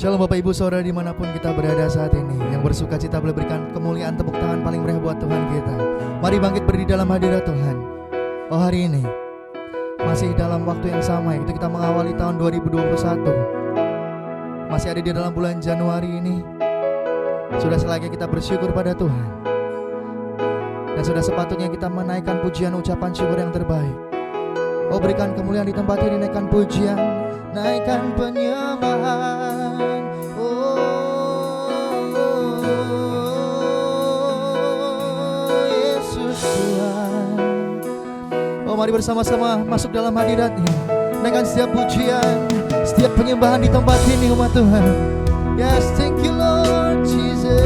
Shalom Bapak Ibu Saudara dimanapun kita berada saat ini. Yang bersuka cita boleh berikan kemuliaan tepuk tangan paling meriah buat Tuhan kita. Mari bangkit berdiri dalam hadirat Tuhan. Oh, hari ini masih dalam waktu yang sama, yaitu kita mengawali tahun 2021. Masih ada di dalam bulan Januari ini. Sudah selayaknya kita bersyukur pada Tuhan. Dan sudah sepatutnya kita menaikkan pujian ucapan syukur yang terbaik. Oh, berikan kemuliaan di tempat ini, naikkan pujian, naikkan penyembahan. Yesus Tuhan. Oh, mari bersama-sama masuk dalam hadirat-Nya. Naikkan setiap pujian, setiap penyembahan di tempat ini umat Tuhan. Yes, thank you Lord Jesus.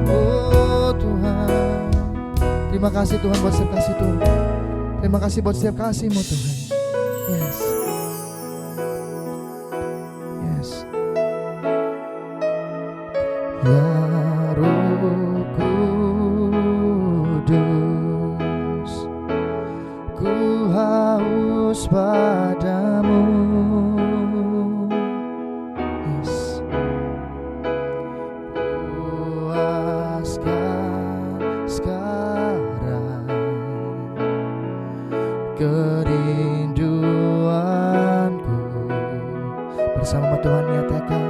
Oh Tuhan, terima kasih Tuhan buat setiap kasih Tuhan. Terima kasih buat setiap kasih-Mu Tuhan. Yes. Yes. Ya Roh Kudus, ku haus padamu. Yes. Puaskan sekarang kerinduanku. Bersama Tuhan nyatakan,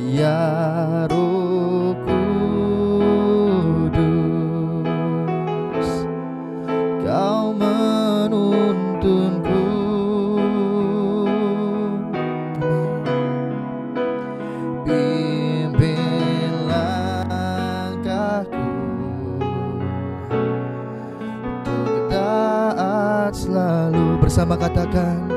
ya Roh Kudus, Kau menuntunku. Pimpin langkahku untuk taat selalu. Bersama katakan,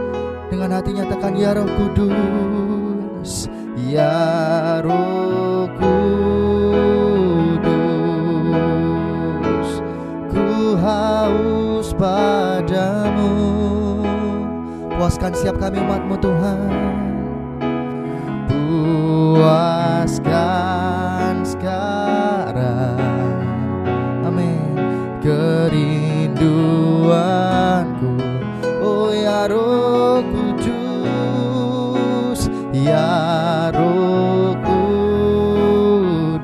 dengan hati nyatakan, ya Roh Kudus, ya Roh Kudus, ku haus padamu. Puaskan siap kami umat-Mu Tuhan. Puaskan sekarang, amin, kerinduanku. Oh ya Roh Kudus, ya Roh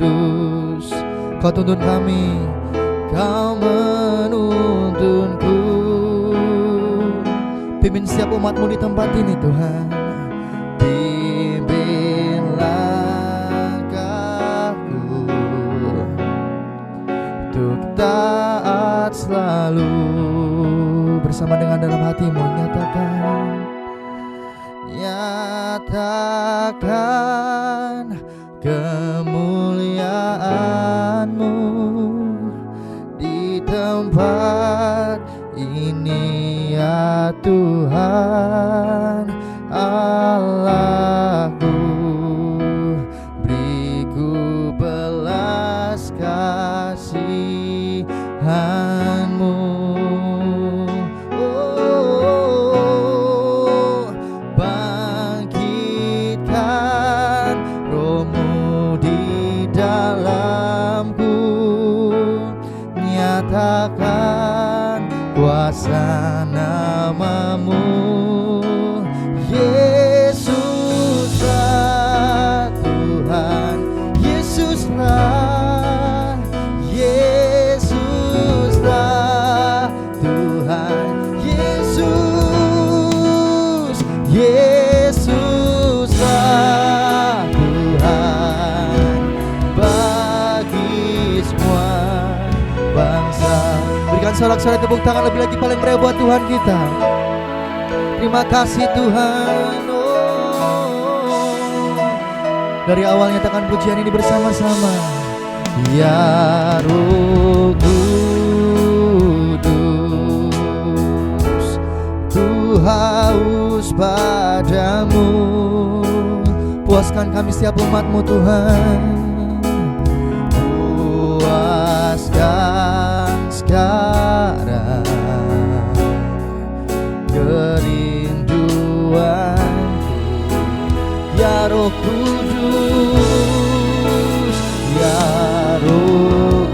Kudus, Kau tuntun kami, Kau menuntunku. Pimpin setiap umat-Mu di tempat ini Tuhan. Pimpin langkahku untuk taat selalu. Bersama dengan dalam hati-Mu nyatakan kemuliaan-Mu di tempat ini ya Tuhan Allahku. Beriku belas kasihan-Mu. Kuasa nama-Mu Yesuslah Tuhan, Yesuslah, Yesuslah Tuhan, Yesus, Yesuslah Tuhan bagi semua bangsa. Berikan sorak-sorai tepuk tangan lebih lagi paling meriah buat Tuhan kita. Terima kasih Tuhan. Dari awal nyatakan pujian ini bersama-sama. Ya Roh Kudus, ku haus padamu. Puaskan kami setiap umat-Mu Tuhan. Puaskan sekarang kerinduanku, ya Roh Kudus, ya Roh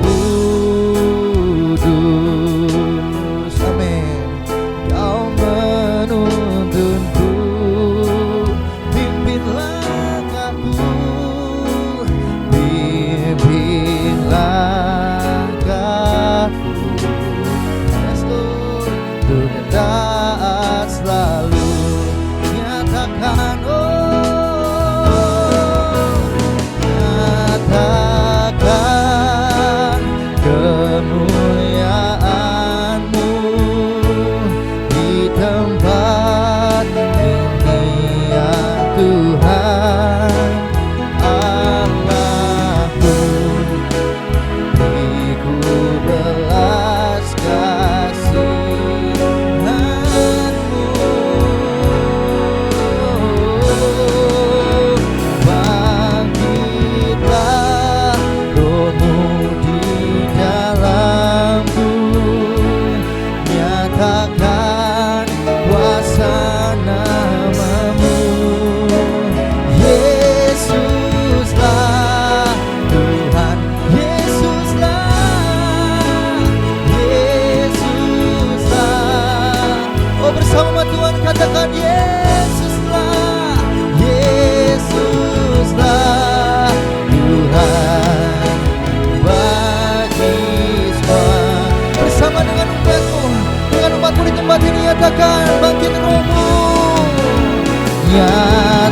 Kudus, amin, Kau menuntunku.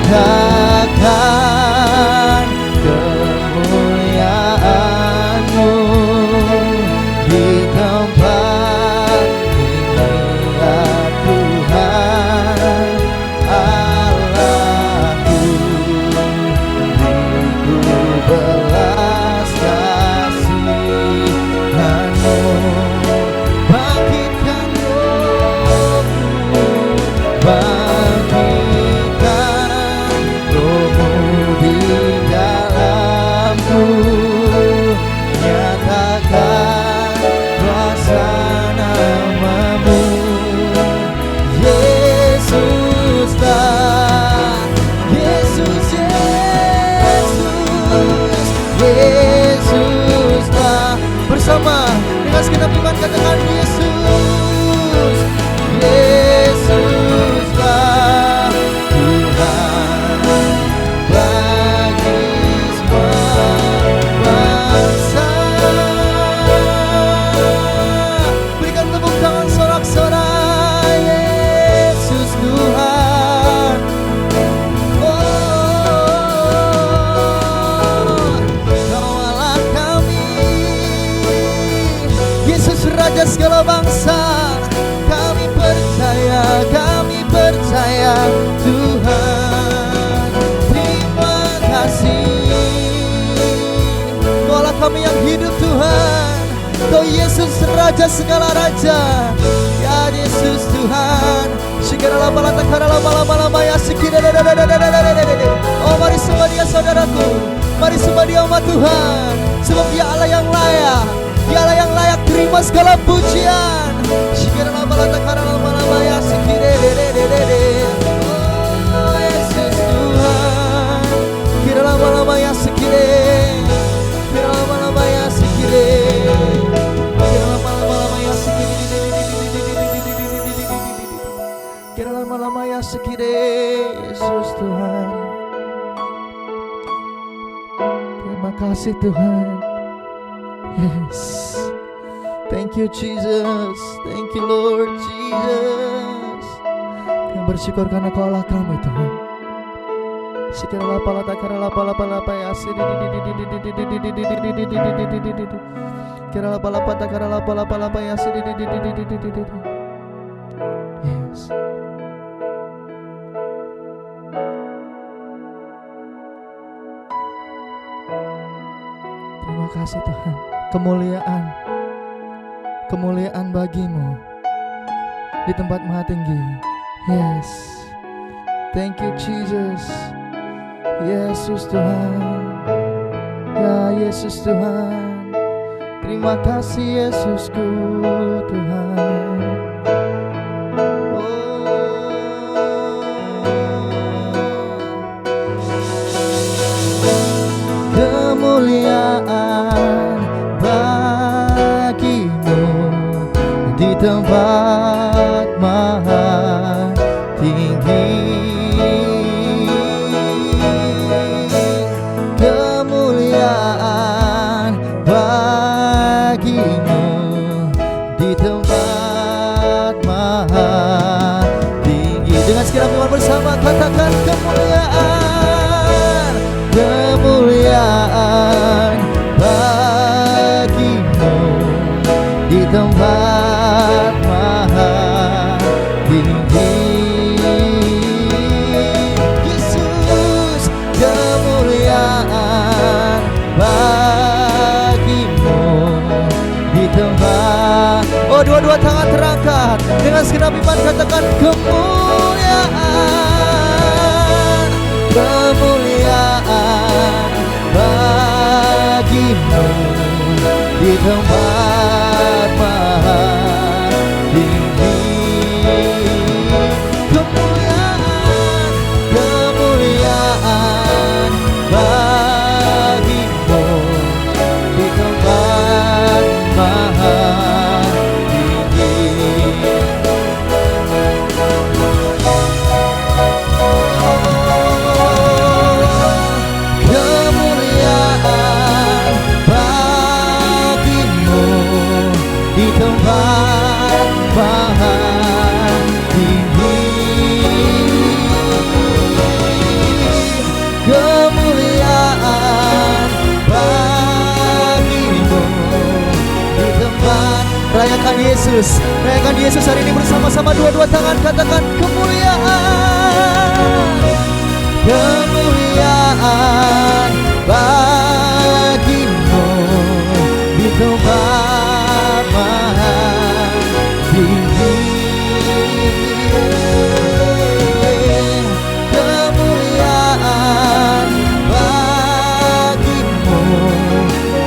nyatakan kemuliaan-Mu di tempat ini ya Tuhan Allahku. Beriku belas kasihan-Mu, bangkitkan rohmu, bangkitkan rohmu di dalamku, nyatakan kuasa nama-Mu. Yesuslah, Yesuslah. Bersama dengan segenap iman katakan Yesus, Yesuslah Tuhan bagi semua bangsa. Berikan tepuk tangan sorak-sorai. Yesus Tuhan, Kau Allah kami. Yesus Raja segala bangsa. Kami percaya Tuhan. Terima kasih, Kau Allah kami yang hidup Tuhan. Kau Yesus Raja segala raja. Ya Yesus Tuhan. Oh mari sembah Dia saudaraku, mari sembah Dia umat Tuhan, sebab Dia Allah yang layak, Dia Allah yang layak terima segala pujian. Oh Yesus Tuhan, kira lama-lama ya sekire, kira lama-lama ya sekire, kira lama-lama ya sekire, kira lama-lama ya sekire. Yesus Tuhan, terima kasih Tuhan. Yes, thank you Jesus, thank you Lord Jesus. Kami bersyukur karena Kau Allah kami Tuhan. Sikira lapa lata kara lapa lapa lapa ya sidi kira lapa lapa takara lapa lapa lapa ya sidi. Yes. Terima kasih Tuhan. Kemuliaan bagimu di tempat maha tinggi. Yes, thank you Jesus. Yesus Tuhan, ya Yesus Tuhan. Terima kasih Yesusku Tuhan. Kemuliaan bagimu di tempat maha tinggi. Kemuliaan bagimu di tempat maha tinggi. Dengan segenap iman bersama katakan kemuliaan, kemuliaan bagimu di tempat maha tinggi. Yesus, kemuliaan bagimu di tempat. Oh, dua-dua tangan terangkat dengan segenap iman katakan kemuliaan, kemuliaan bagimu di tempat maha tinggi. Kemuliaan, kemuliaan bagimu di tempat maha tinggi. Kemuliaan bagimu Yesus. Naikkan Yesus hari ini bersama-sama, dua-dua tangan, katakan kemuliaan, kemuliaan bagimu di tempat maha tinggi. Kemuliaan bagimu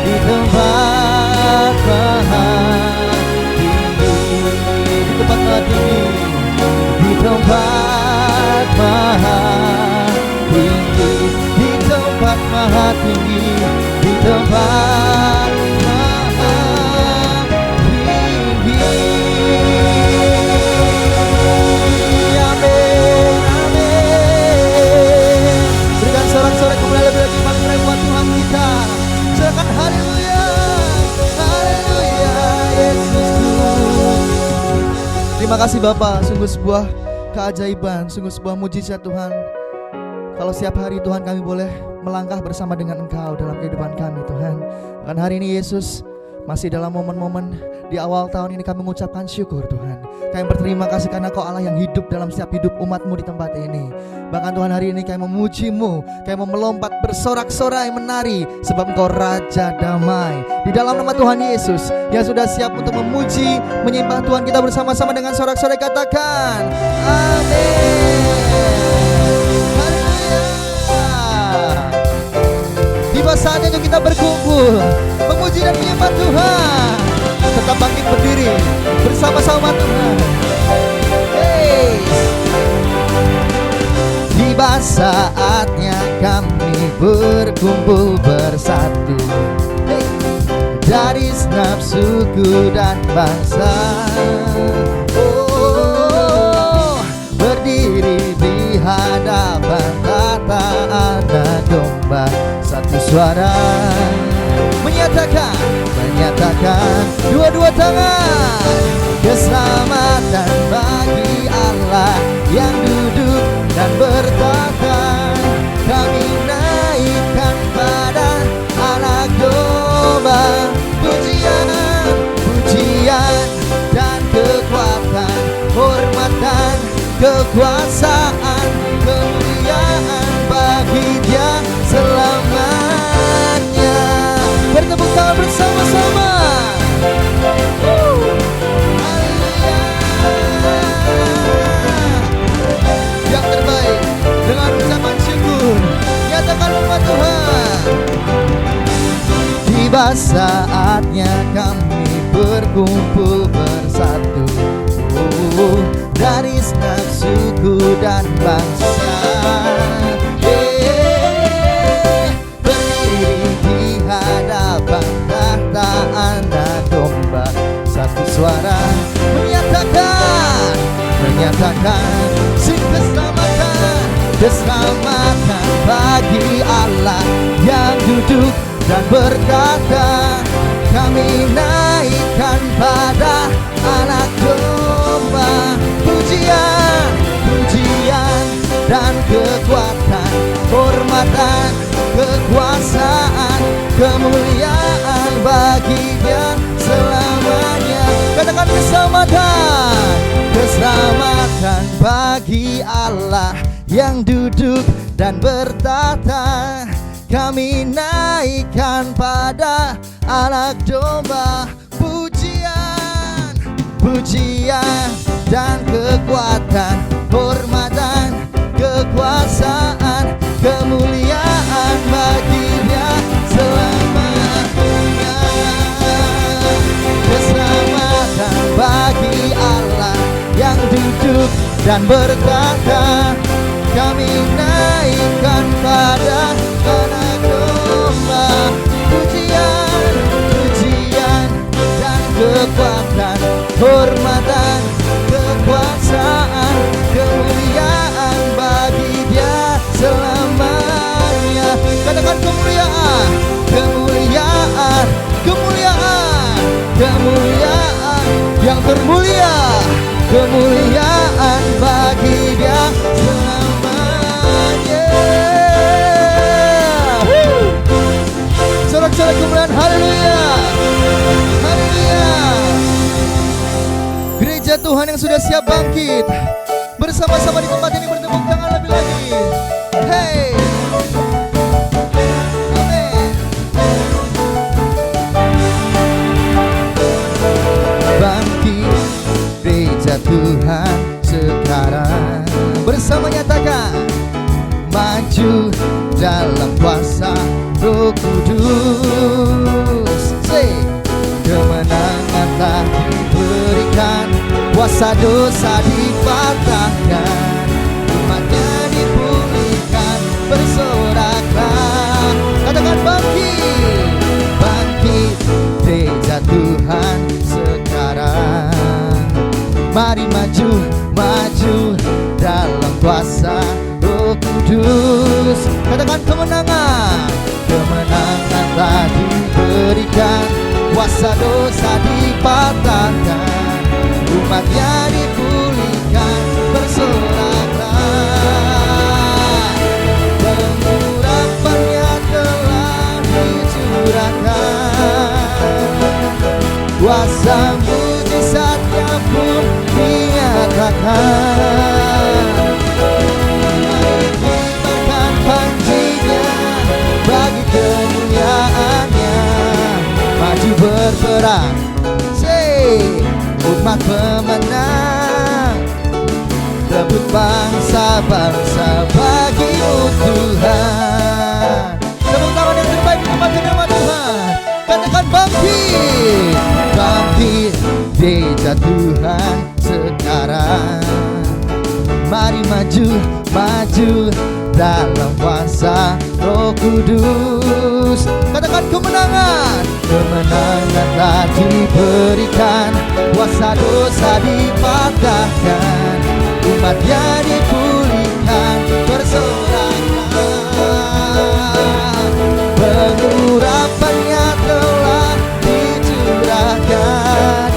di tempat maha tinggi, di tempat maha tinggi, di tempat maha tinggi, di tempat maha tinggi, di tempat maha tinggi. Amin, amin. Berikan sorak-sorai kemuliaan lebih lagi mengenai buat Tuhan kita. Silakan haleluya, haleluya Yesusku. Terima kasih Bapa, sungguh sebuah keajaiban, sungguh sebuah mujizat Tuhan. Kalau setiap hari Tuhan kami boleh melangkah bersama dengan Engkau dalam kehidupan kami Tuhan. Dan hari ini Yesus, masih dalam momen-momen di awal tahun ini kami mengucapkan syukur Tuhan. Kami berterima kasih karena Kau Allah yang hidup dalam setiap hidup umat-Mu di tempat ini. Bahkan Tuhan hari ini kami memuji-Mu, kami mau melompat bersorak-sorai menari, sebab Engkau Raja Damai. Di dalam nama Tuhan Yesus yang sudah siap untuk memuji, menyembah Tuhan, kita bersama-sama dengan sorak-sorai katakan amin. Tiba saatnya untuk kita berkumpul, memuji dan menyembah Tuhan. Tetap bangkit berdiri bersama-sama Tuhan. Hey. Tiba saatnya kami berkumpul bersatu, hey, dari segenap suku dan bangsa. Oh, berdiri di hadapan tata anak domba, satu suara menyatakan dua-dua tangan, keselamatan bagi Allah yang duduk dan bertata. Kami naikkan pada anak domba, pujian, pujian dan kekuatan, hormat dan kekuasaan, kemuliaan bagi Dia selamanya. Bertepuk tangan bersama-sama. Haleluya. Yang terbaik dengan ucapan syukur, nyatakan firman Tuhan. Tiba saatnya kami berkumpul bersatu, oh, dari segenap suku dan bangsa. Berdiri di hadapan tahta anak domba, satu suara menyatakan sing keselamatan bagi Allah yang duduk dan berkata. Kami naikkan pada anak domba, pujian, pujian dan kekuatan, hormatan, kekuasaan, kemuliaan bagi Dia selamanya. Katakan keselamatan, keselamatan bagi Allah yang duduk dan bertata. Kami naikkan pada anak domba, pujian, pujian dan kekuatan, hormatan, kekuasaan, kemuliaan bagi Dia selamanya. Keselamatan bagi Allah yang duduk dan berkata. Kami naikkan pada anak domba, pujian, pujian dan kekuatan, hormatan, kekuasaan, kemuliaan bagi Dia selamanya. Katakan kemuliaan, kemuliaan, kemuliaan, kemuliaan yang termulia, kemuliaan bagi Dia selamanya. Sorak-sorak kemuliaan, haleluya, haleluya. Tuhan yang sudah siap bangkit. Bersama-sama di tempat ini bertepuk tangan lebih lagi. Hey, amin. Bangkit gereja Tuhan sekarang. Bersama nyatakan, maju dalam kuasa Roh Kudus. Kemenangan telah diberikan, kuasa dosa dipatahkan, umatnya dipulihkan, bersoraklah. Katakan bangkit, bangkit gereja Tuhan sekarang. Mari maju, maju dalam kuasa Roh Kudus. Katakan kemenangan, kemenangan telah diberikan, kuasa dosa dipatahkan, umatnya dipulihkan, bersoraklah. Pengurapannya telah dicurahkan, kuasa mujizatnya pun dinyatakan. Mari kibarkan panjinya bagi kemuliaannya, maju berperang, umat pemenang, rebut bangsa-bangsa bagimu Tuhan. Tepuk tangan yang terbaik di tempat nama Tuhan. Katakan bangkit, bangkit gereja Tuhan sekarang. Mari maju, maju dalam kuasa Roh Kudus. Katakan kemenangan, kemenangan telah diberikan, kuasa dosa dipatahkan, umatnya dipulihkan, bersoraklah. Pengurapannya telah dicurahkan,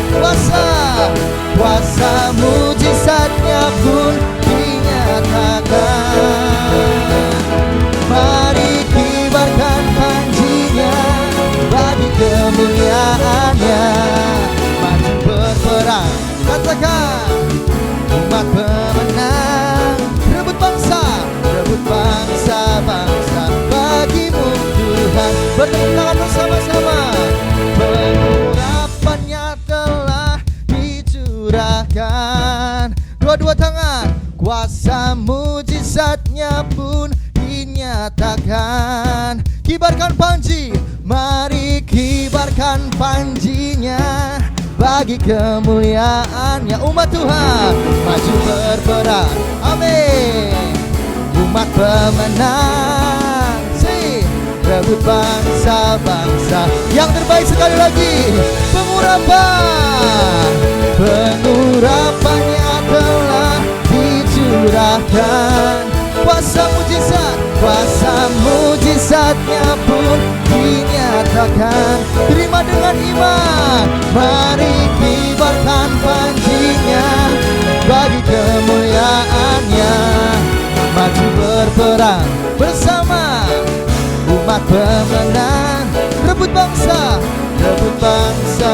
kuasa mujizatnya pun dinyatakan. Mari kibarkan panjinya bagi kemuliaannya, maju berperang. Katakan, umat pemenang, rebut bangsa-bangsa bagimu Tuhan. Bertepuk tangan bersama-sama. Pengurapannya telah dicurahkan, dua-dua tangan, kuasa mujizatnya pun dinyatakan. Kibarkan panji, mari kibarkan panjinya bagi kemuliaannya. Umat Tuhan maju berperang, amin. Umat pemenang, rebut bangsa-bangsa. Yang terbaik sekali lagi, pengurapannya telah dicurahkan, kuasa mujizatnya pun dinyatakan. Terima dengan iman, mari kibarkan panjinya bagi kemuliaannya, maju berperang bersama umat pemenang, rebut bangsa-bangsa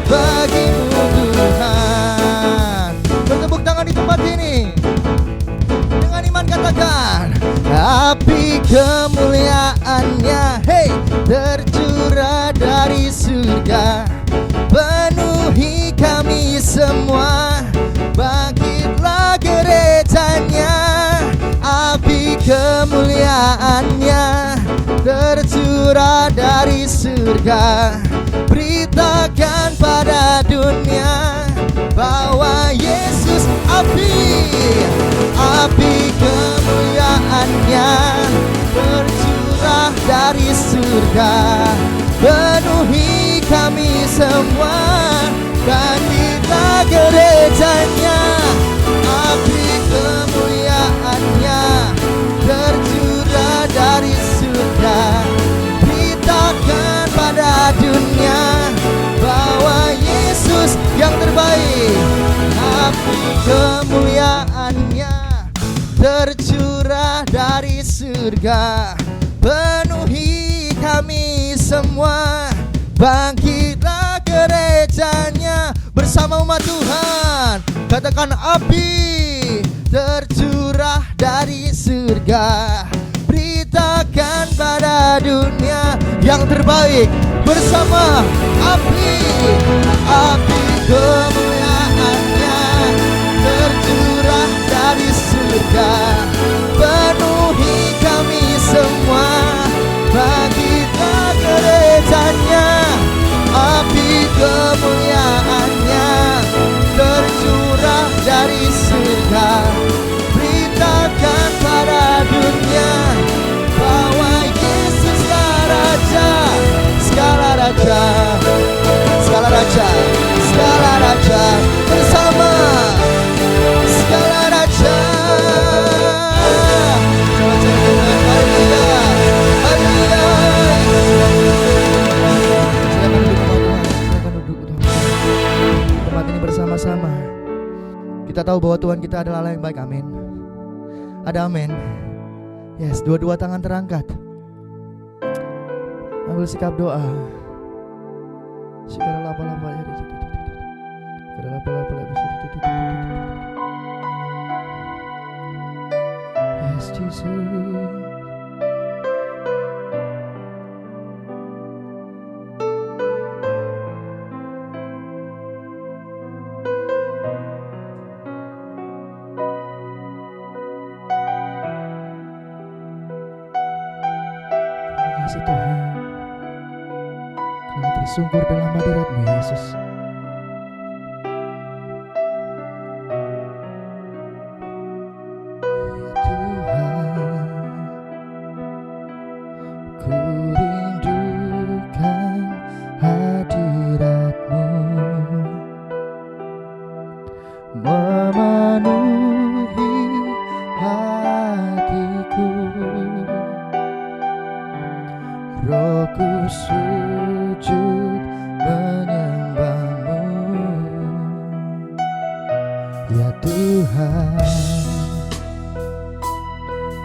bagimu Tuhan. Bertepuk tangan di tempat ini. Dengan iman katakan, api kemuliaannya, hey, tercurah dari surga, penuhi kami semua. Bangkitlah gerejanya, api kemuliaannya tercurah dari surga. Beritakan pada dunia bahwa Yesus api kemuliaannya tercurah dari surga, penuhi kami semua. Bangkitlah gerejanya, api kemuliaannya tercurah dari surga. Beritakan pada dunia bahwa Yesus yang terbaik. Api kemuliaannya tercurah dari surga, penuhi kami semua. Bangkitlah gerejanya bersama. bersama umat Tuhan. Katakan api tercurah dari surga, beritakan pada dunia yang terbaik. Bersama api kemuliaannya tercurah dari surga, penuhi kami semua, bangkitlah gerejanya. Api kemuliaannya tercurah dari surga, beritakan pada dunia bahwa Yesuslah Raja, segala raja, segala raja, segala raja, bersama segala raja. Haleluya, haleluya. Silakan duduk Tuhan. Tempat ini bersama-sama. Kita tahu bahwa Tuhan kita adalah Allah yang baik. Amin. Ada amin. Yes, dua-dua tangan terangkat. Ambil sikap doa. Yes, Jesus. Terima kasih Tuhan, kami tersungkur dalam hadirat-Mu Yesus. Rohku sujud menyembah-Mu, ya Tuhan.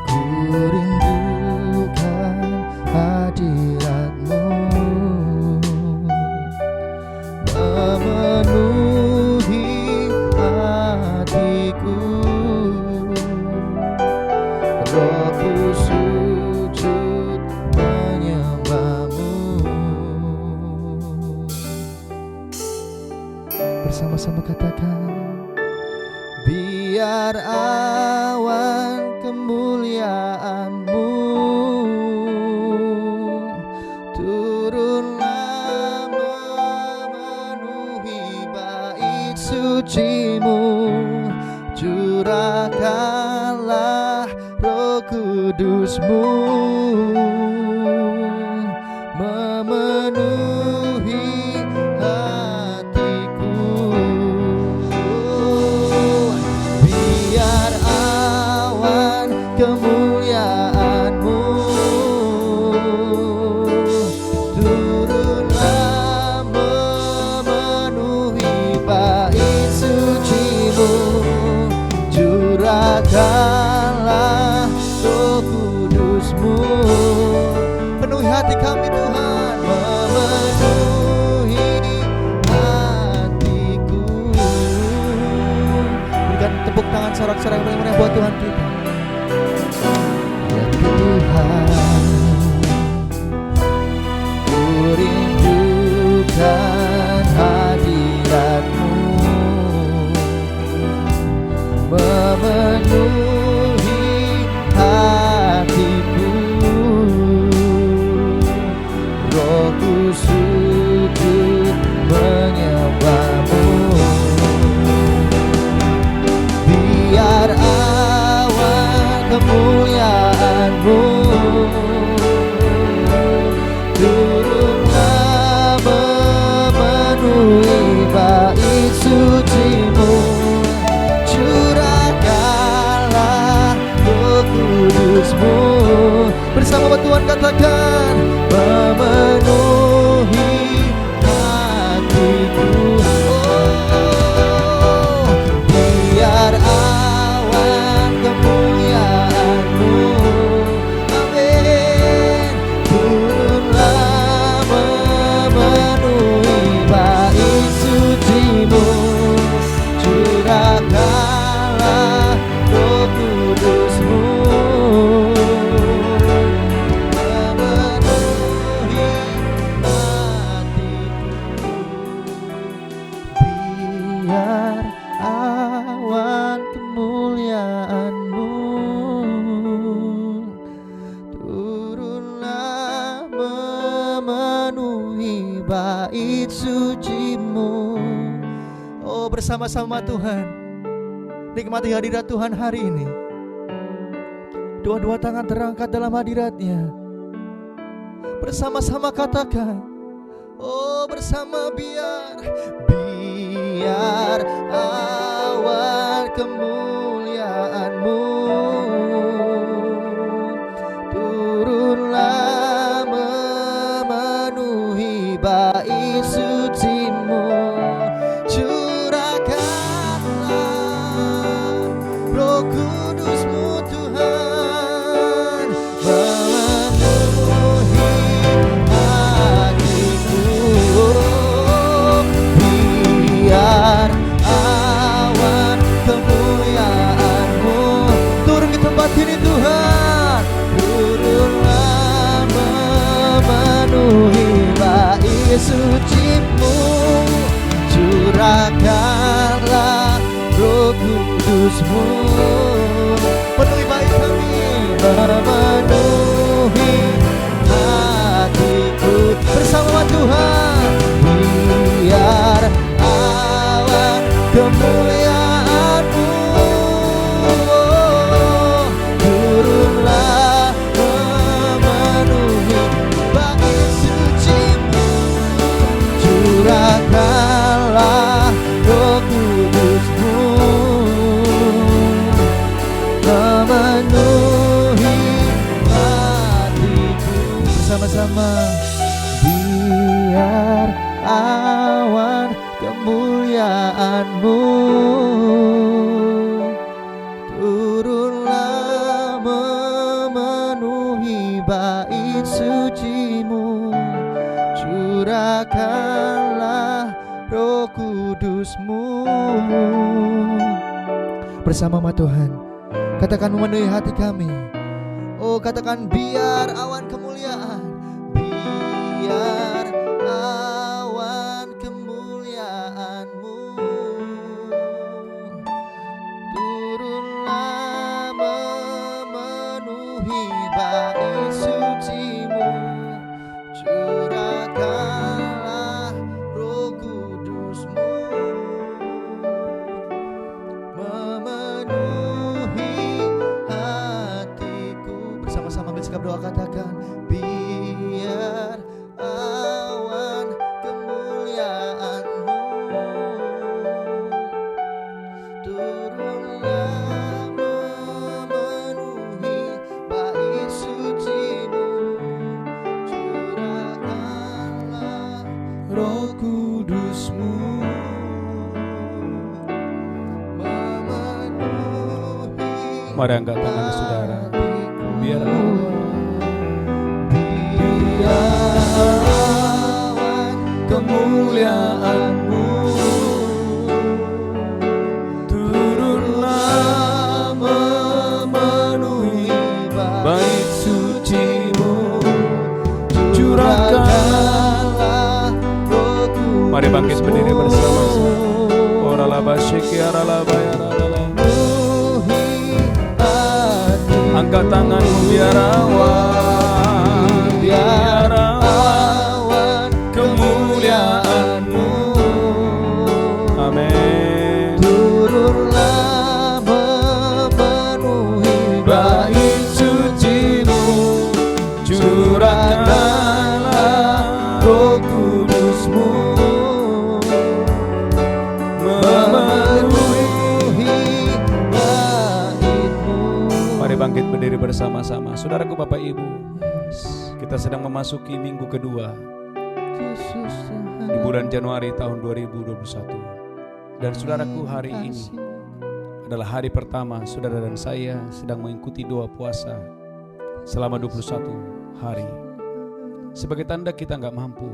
Ku rindukan hadirat-Mu, memenuhi hatiku. Rohku sujud menyembah-Mu. Bersama-sama katakan, biar awan kemuliaan-Mu turunlah memenuhi bait suci-Mu, curahkanlah Roh Kudus-Mu memenuhi hatiku. Biar awan kemuliaan-Mu turunlah memenuhi bait suci-Mu, curahkanlah Roh Kudus-Mu, penuhi hati kami Tuhan, memenuhi hatiku. Berikan tepuk tangan sorak-sorai yang meriah buat Tuhan kita. Ya Tuhan, ku rindukan hadirat-Mu, memenuhi hatiku. Rohku sujud menyembah-Mu, biar awan kemuliaan-Mu turunlah memenuhi bait suci-Mu, curahkanlah Roh Kudus-Mu. Bersama Tuhan katakan, memenuhi hatiku. Biar awan kemuliaan-Mu, amin, turunlah memenuhi bait suci-Mu, bait suci-Mu. Oh, bersama-sama Tuhan, nikmati hadirat Tuhan hari ini. Dua-dua tangan terangkat dalam hadirat-Nya. Bersama-sama katakan, oh bersama biar awan kemuliaan-Mu turunlah memenuhi bait suci-Mu. Curahkanlah Roh Kudus-Mu Tuhan, memenuhi hatiku. Biar awan kemuliaan-Mu turun di tempat ini Tuhan. Turunlah memenuhi bait suci-Mu. Curahkanlah Roh Kudus-Mu, penuhi bait kami, memenuhi hatiku. Bersama Tuhan, biar awan kemuliaan-Mu turunlah memenuhi bait suci-Mu. Curahkanlah Roh Kudus-Mu, memenuhi hatiku. Bersama-sama, biar awan kemuliaan-Mu turunlah memenuhi bait suci-Mu. Curahkanlah Roh Kudus-Mu. Bersama Tuhan, katakan memenuhi hati kami. Oh, katakan biar awan kemuliaan, biar awan kemuliaan-Mu turunlah memenuhi bait suci-Mu. Curahkanlah Roh Kudus-Mu, memenuhi hatiku. Bersama-sama bersikap doa, katakan biar awan kemuliaan-Mu turunlah memenuhi bait suci-Mu. Curahkanlah Roh Kudus-Mu, memenuhi. Mari angkat tangan saudara. Biar awan kemuliaan-Mu turunlah memenuhi bait suci-Mu. Curahkanlah Roh Kudus-Mu. mari bangkit berdiri bersama-sama. Orala basyiki arala bayara. Angkat tanganmu biar awan kemuliaan-Mu. Amin. Turunlah memenuhi bait suci-Mu. Curahkanlah Roh Kudus-Mu, memenuhi bait-Mu. Mari bangkit berdiri bersama-sama. Saudaraku, Bapak Ibu, kita sedang memasuki minggu kedua di bulan Januari tahun 2021. Dan saudaraku, hari ini adalah hari pertama saudara dan saya sedang mengikuti doa puasa selama 21 hari. Sebagai tanda kita gak mampu,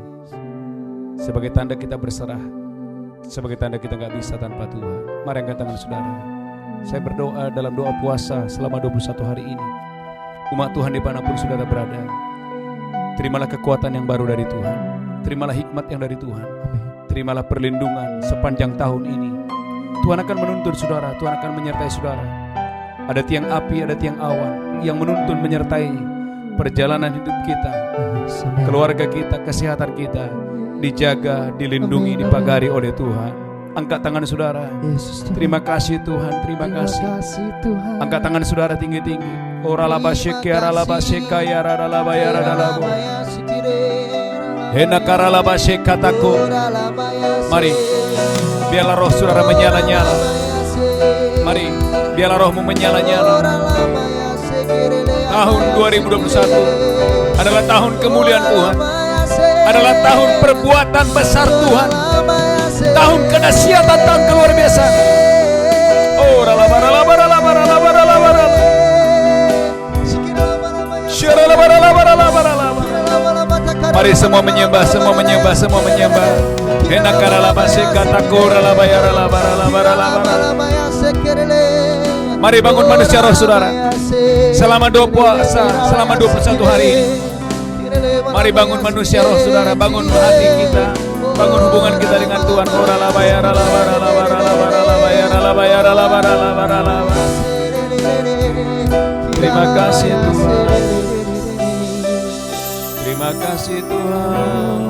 sebagai tanda kita berserah, sebagai tanda kita gak bisa tanpa Tuhan. Mari angkat tangan saudara. Saya berdoa dalam doa puasa selama 21 hari ini. Umat Tuhan dimanapun saudara berada, terimalah kekuatan yang baru dari Tuhan. Terimalah hikmat yang dari Tuhan. Terimalah perlindungan sepanjang tahun ini. Tuhan akan menuntun saudara, Tuhan akan menyertai saudara. Ada tiang api, ada tiang awan yang menuntun menyertai perjalanan hidup kita, keluarga kita, kesehatan kita, dijaga, dilindungi, dipagari oleh Tuhan. Angkat tangan saudara. Yesus Tuhan. Terima kasih Tuhan, terima kasih. Tuhan. Angkat tangan saudara tinggi-tinggi. Ora laba shekera laba shekaya rada laba ya rada laba. Hena kara laba shekataku. Mari, biarlah roh saudara menyala-nyala. Mari, biarlah rohmu menyala-nyala. Tahun 2021 adalah tahun kemuliaan Tuhan. Adalah tahun perbuatan besar Tuhan. Tahun kedahsyatan, tahun keluar biasa. Oh, mari semua menyembah, semua menyembah, semua menyembah. Mari bangun manusia roh saudara. Selama 2 puasa, selama 21 hari ini. Mari bangun manusia roh saudara, bangun hati kita, bangun hubungan kita dengan Tuhan. Terima kasih Tuhan. Terima kasih Tuhan.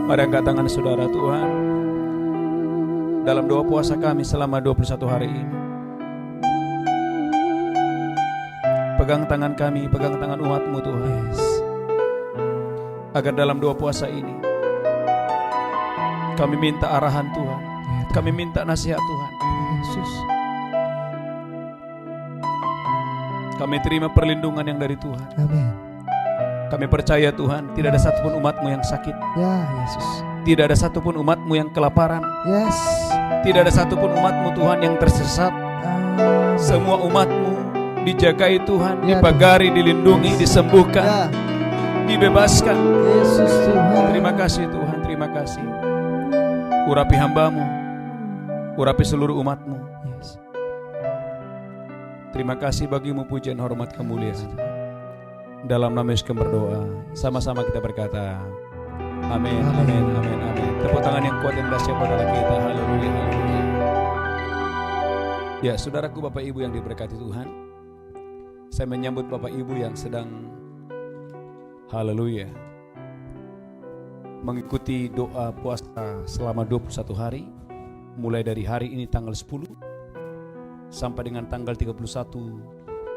Mari angkat tangan saudara. Tuhan, dalam doa puasa kami selama 21 hari ini, pegang tangan kami, pegang tangan umat-Mu Tuhan. Agar dalam doa puasa ini kami minta arahan Tuhan, kami minta nasihat Tuhan. Yesus. Kami terima perlindungan yang dari Tuhan. Amin. Kami percaya Tuhan, tidak ada satupun umat-Mu yang sakit. Ya Yesus. Tidak ada satupun umat-Mu yang kelaparan. Yes. Tidak ada satupun umat-Mu Tuhan yang tersesat. Semua umat-Mu dijagai Tuhan, Ya, dipagari, dilindungi, disembuhkan, Ya. dibebaskan. Yesus Tuhan. Terima kasih Tuhan, terima kasih. Urapi hamba-Mu, urapi seluruh umat-Mu. Yes. Terima kasih bagimu pujian, hormat, kemuliaan. Dalam nama Yesus kami berdoa. Sama-sama kita berkata, amin, amin, amin, amin. Tepuk tangan yang kuat yang dahsyat pada kita. Haleluya, haleluya. Ya, saudaraku, Bapak Ibu yang diberkati Tuhan, saya menyambut Bapak Ibu yang sedang, haleluya, mengikuti doa puasa selama 21 hari, mulai dari hari ini tanggal 10 sampai dengan tanggal 31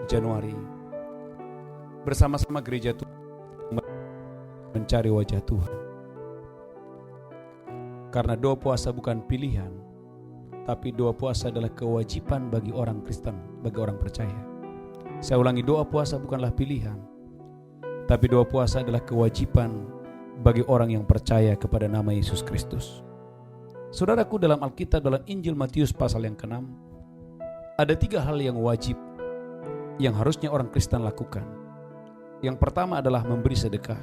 Januari. Bersama-sama gereja Tuhan mencari wajah Tuhan. Karena doa puasa bukan pilihan, tapi doa puasa adalah kewajiban bagi orang Kristen, bagi orang percaya. Saya ulangi, doa puasa bukanlah pilihan, tapi doa puasa adalah kewajiban bagi orang yang percaya kepada nama Yesus Kristus. Saudaraku, dalam Alkitab, dalam Injil Matius pasal yang ke-6, ada 3 hal yang wajib yang harusnya orang Kristen lakukan. Yang pertama adalah memberi sedekah.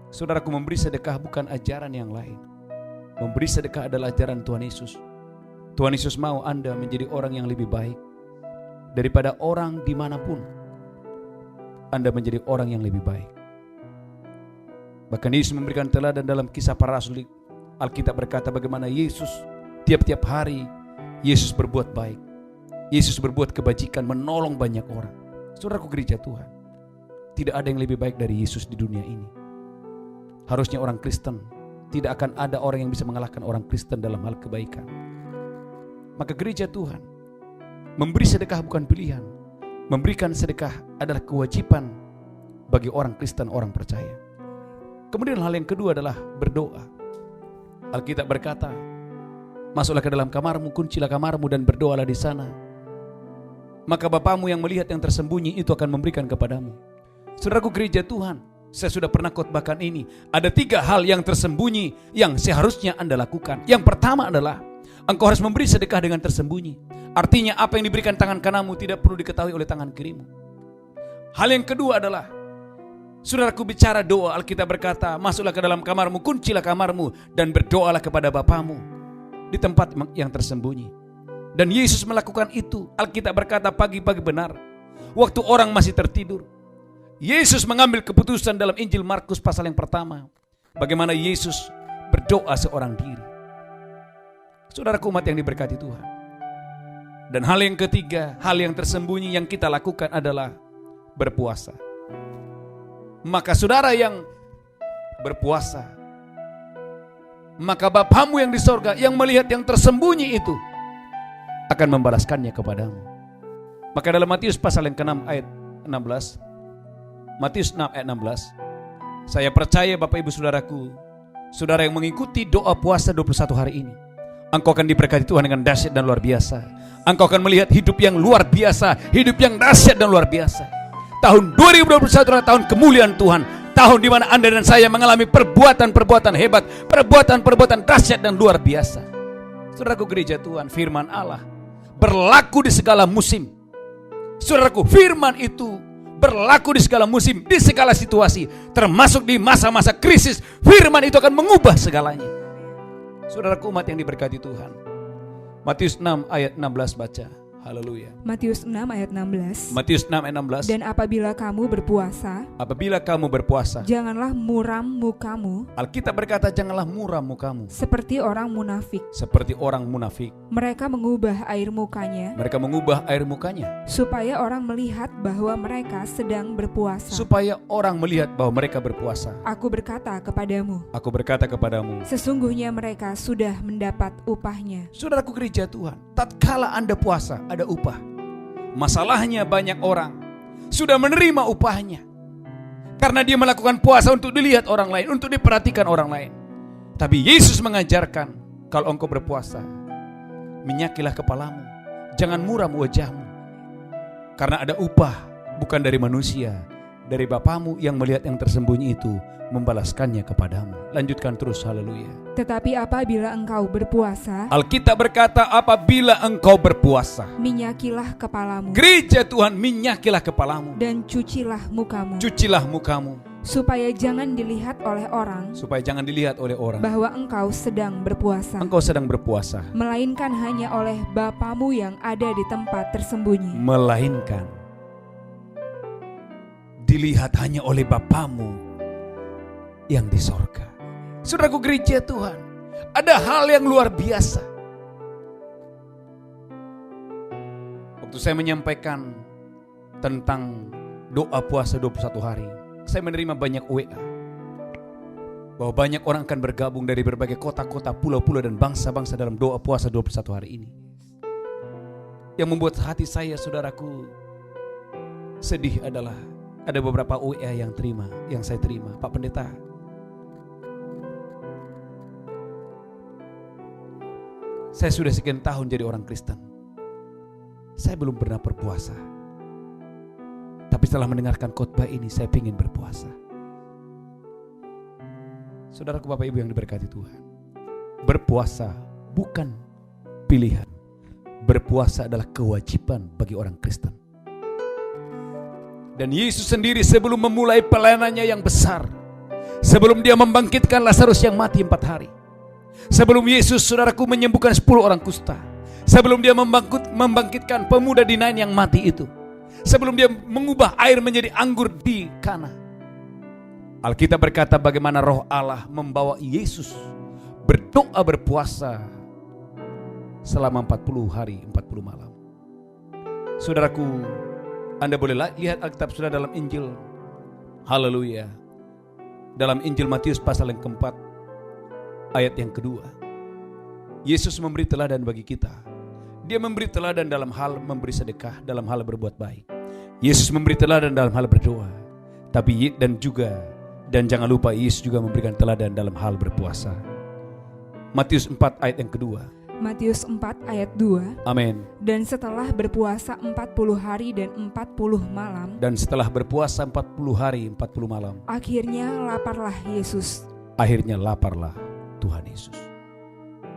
Saudaraku, memberi sedekah bukan ajaran yang lain. Memberi sedekah adalah ajaran Tuhan Yesus. Tuhan Yesus mau Anda menjadi orang yang lebih baik daripada orang dimanapun. Anda menjadi orang yang lebih baik. Bahkan Yesus memberikan teladan dalam Kisah Para Rasul. Alkitab berkata bagaimana Yesus tiap-tiap hari Yesus berbuat baik. Yesus berbuat kebajikan, menolong banyak orang. Saudaraku, gereja Tuhan, tidak ada yang lebih baik dari Yesus di dunia ini. Harusnya orang Kristen, tidak akan ada orang yang bisa mengalahkan orang Kristen dalam hal kebaikan. Maka gereja Tuhan, memberi sedekah bukan pilihan. Memberikan sedekah adalah kewajiban bagi orang Kristen, orang percaya. Kemudian hal yang kedua adalah berdoa. Alkitab berkata, masuklah ke dalam kamarmu, kuncilah kamarmu dan berdoalah di sana. Maka Bapamu yang melihat yang tersembunyi itu akan memberikan kepadamu. Saudaraku, gereja Tuhan, saya sudah pernah khotbahkan ini. Ada 3 hal yang tersembunyi yang seharusnya Anda lakukan. Yang pertama adalah engkau harus memberi sedekah dengan tersembunyi. Artinya apa yang diberikan tangan kananmu tidak perlu diketahui oleh tangan kirimu. Hal yang kedua adalah, saudaraku, bicara doa. Alkitab berkata, masuklah ke dalam kamarmu, kuncilah kamarmu dan berdoalah kepada Bapamu di tempat yang tersembunyi. Dan Yesus melakukan itu. Alkitab berkata pagi-pagi benar, waktu orang masih tertidur, Yesus mengambil keputusan dalam Injil Markus pasal yang pertama, bagaimana Yesus berdoa seorang diri. Saudaraku, umat yang diberkati Tuhan. Dan hal yang ketiga, hal yang tersembunyi yang kita lakukan adalah berpuasa. maka saudara yang berpuasa, maka Bapamu yang di sorga yang melihat yang tersembunyi itu akan membalaskannya kepadamu. Maka dalam Matius pasal yang ke-6 ayat 16, Matius 6 ayat 16, saya percaya Bapak Ibu Saudaraku, saudara yang mengikuti doa puasa 21 hari ini, engkau akan diberkati Tuhan dengan dahsyat dan luar biasa. Engkau akan melihat hidup yang luar biasa, hidup yang dahsyat dan luar biasa. Tahun 2021 adalah tahun kemuliaan Tuhan, tahun di mana Anda dan saya mengalami perbuatan-perbuatan hebat, perbuatan-perbuatan dahsyat dan luar biasa. Saudaraku gereja Tuhan, firman Allah berlaku di segala musim. Saudaraku, firman itu berlaku di segala musim, di segala situasi, termasuk di masa-masa krisis. Firman itu akan mengubah segalanya. Saudaraku umat yang diberkati Tuhan, Matius 6 ayat 16 baca. Haleluya. Matius 6 ayat 16. Matius 6 ayat 16. Dan apabila kamu berpuasa, janganlah muram mukamu. Alkitab berkata janganlah muram mukamu. Seperti orang munafik. Seperti orang munafik. Mereka mengubah air mukanya. Supaya orang melihat bahwa mereka sedang berpuasa. Aku berkata kepadamu. Sesungguhnya mereka sudah mendapat upahnya. Saudaraku gereja Tuhan, tatkala Anda puasa ada upah. Masalahnya banyak orang sudah menerima upahnya karena dia melakukan puasa untuk dilihat orang lain, untuk diperhatikan orang lain. Tapi Yesus mengajarkan, kalau engkau berpuasa, minyakilah kepalamu, jangan muram wajahmu, karena ada upah bukan dari manusia, dari Bapamu yang melihat yang tersembunyi itu membalaskannya kepadamu. Lanjutkan terus, haleluya. Tetapi apabila engkau berpuasa, Alkitab berkata apabila engkau berpuasa, minyakilah kepalamu. Gereja Tuhan, minyakilah kepalamu. Dan cucilah mukamu. Supaya jangan dilihat oleh orang. Bahwa engkau sedang berpuasa. Melainkan hanya oleh Bapamu yang ada di tempat tersembunyi. Dilihat hanya oleh Bapamu yang di sorga. Saudaraku gereja Tuhan, ada hal yang luar biasa. Waktu saya menyampaikan tentang doa puasa 21 hari, saya menerima banyak WA bahwa banyak orang akan bergabung dari berbagai kota-kota, pulau-pulau dan bangsa-bangsa dalam doa puasa 21 hari ini. Yang membuat hati saya, saudaraku, sedih adalah ada beberapa WA yang saya terima. Pak Pendeta, saya sudah sekian tahun jadi orang Kristen, saya belum pernah berpuasa. Tapi setelah mendengarkan khotbah ini, saya ingin berpuasa. Saudaraku Bapak Ibu yang diberkati Tuhan, berpuasa bukan pilihan. Berpuasa adalah kewajiban bagi orang Kristen. Dan Yesus sendiri sebelum memulai pelayanannya yang besar, sebelum dia membangkitkan Lazarus yang mati 4 hari, sebelum Yesus, saudaraku, menyembuhkan 10 orang kusta, sebelum dia membangkitkan pemuda di Nain yang mati itu, sebelum dia mengubah air menjadi anggur di Kana, Alkitab berkata bagaimana Roh Allah membawa Yesus berdoa berpuasa selama 40 hari 40 malam. Saudaraku, Anda boleh lihat Alkitab sudah dalam Injil, haleluya, dalam Injil Matius pasal yang keempat ayat yang kedua. Yesus memberi teladan bagi kita. Dia memberi teladan dalam hal memberi sedekah, dalam hal berbuat baik. Yesus memberi teladan dalam hal berdoa. Dan jangan lupa Yesus juga memberikan teladan dalam hal berpuasa. Matius 4 ayat yang kedua. Matius 4 ayat 2. Amin. Dan setelah berpuasa 40 hari dan 40 malam. Akhirnya laparlah Tuhan Yesus.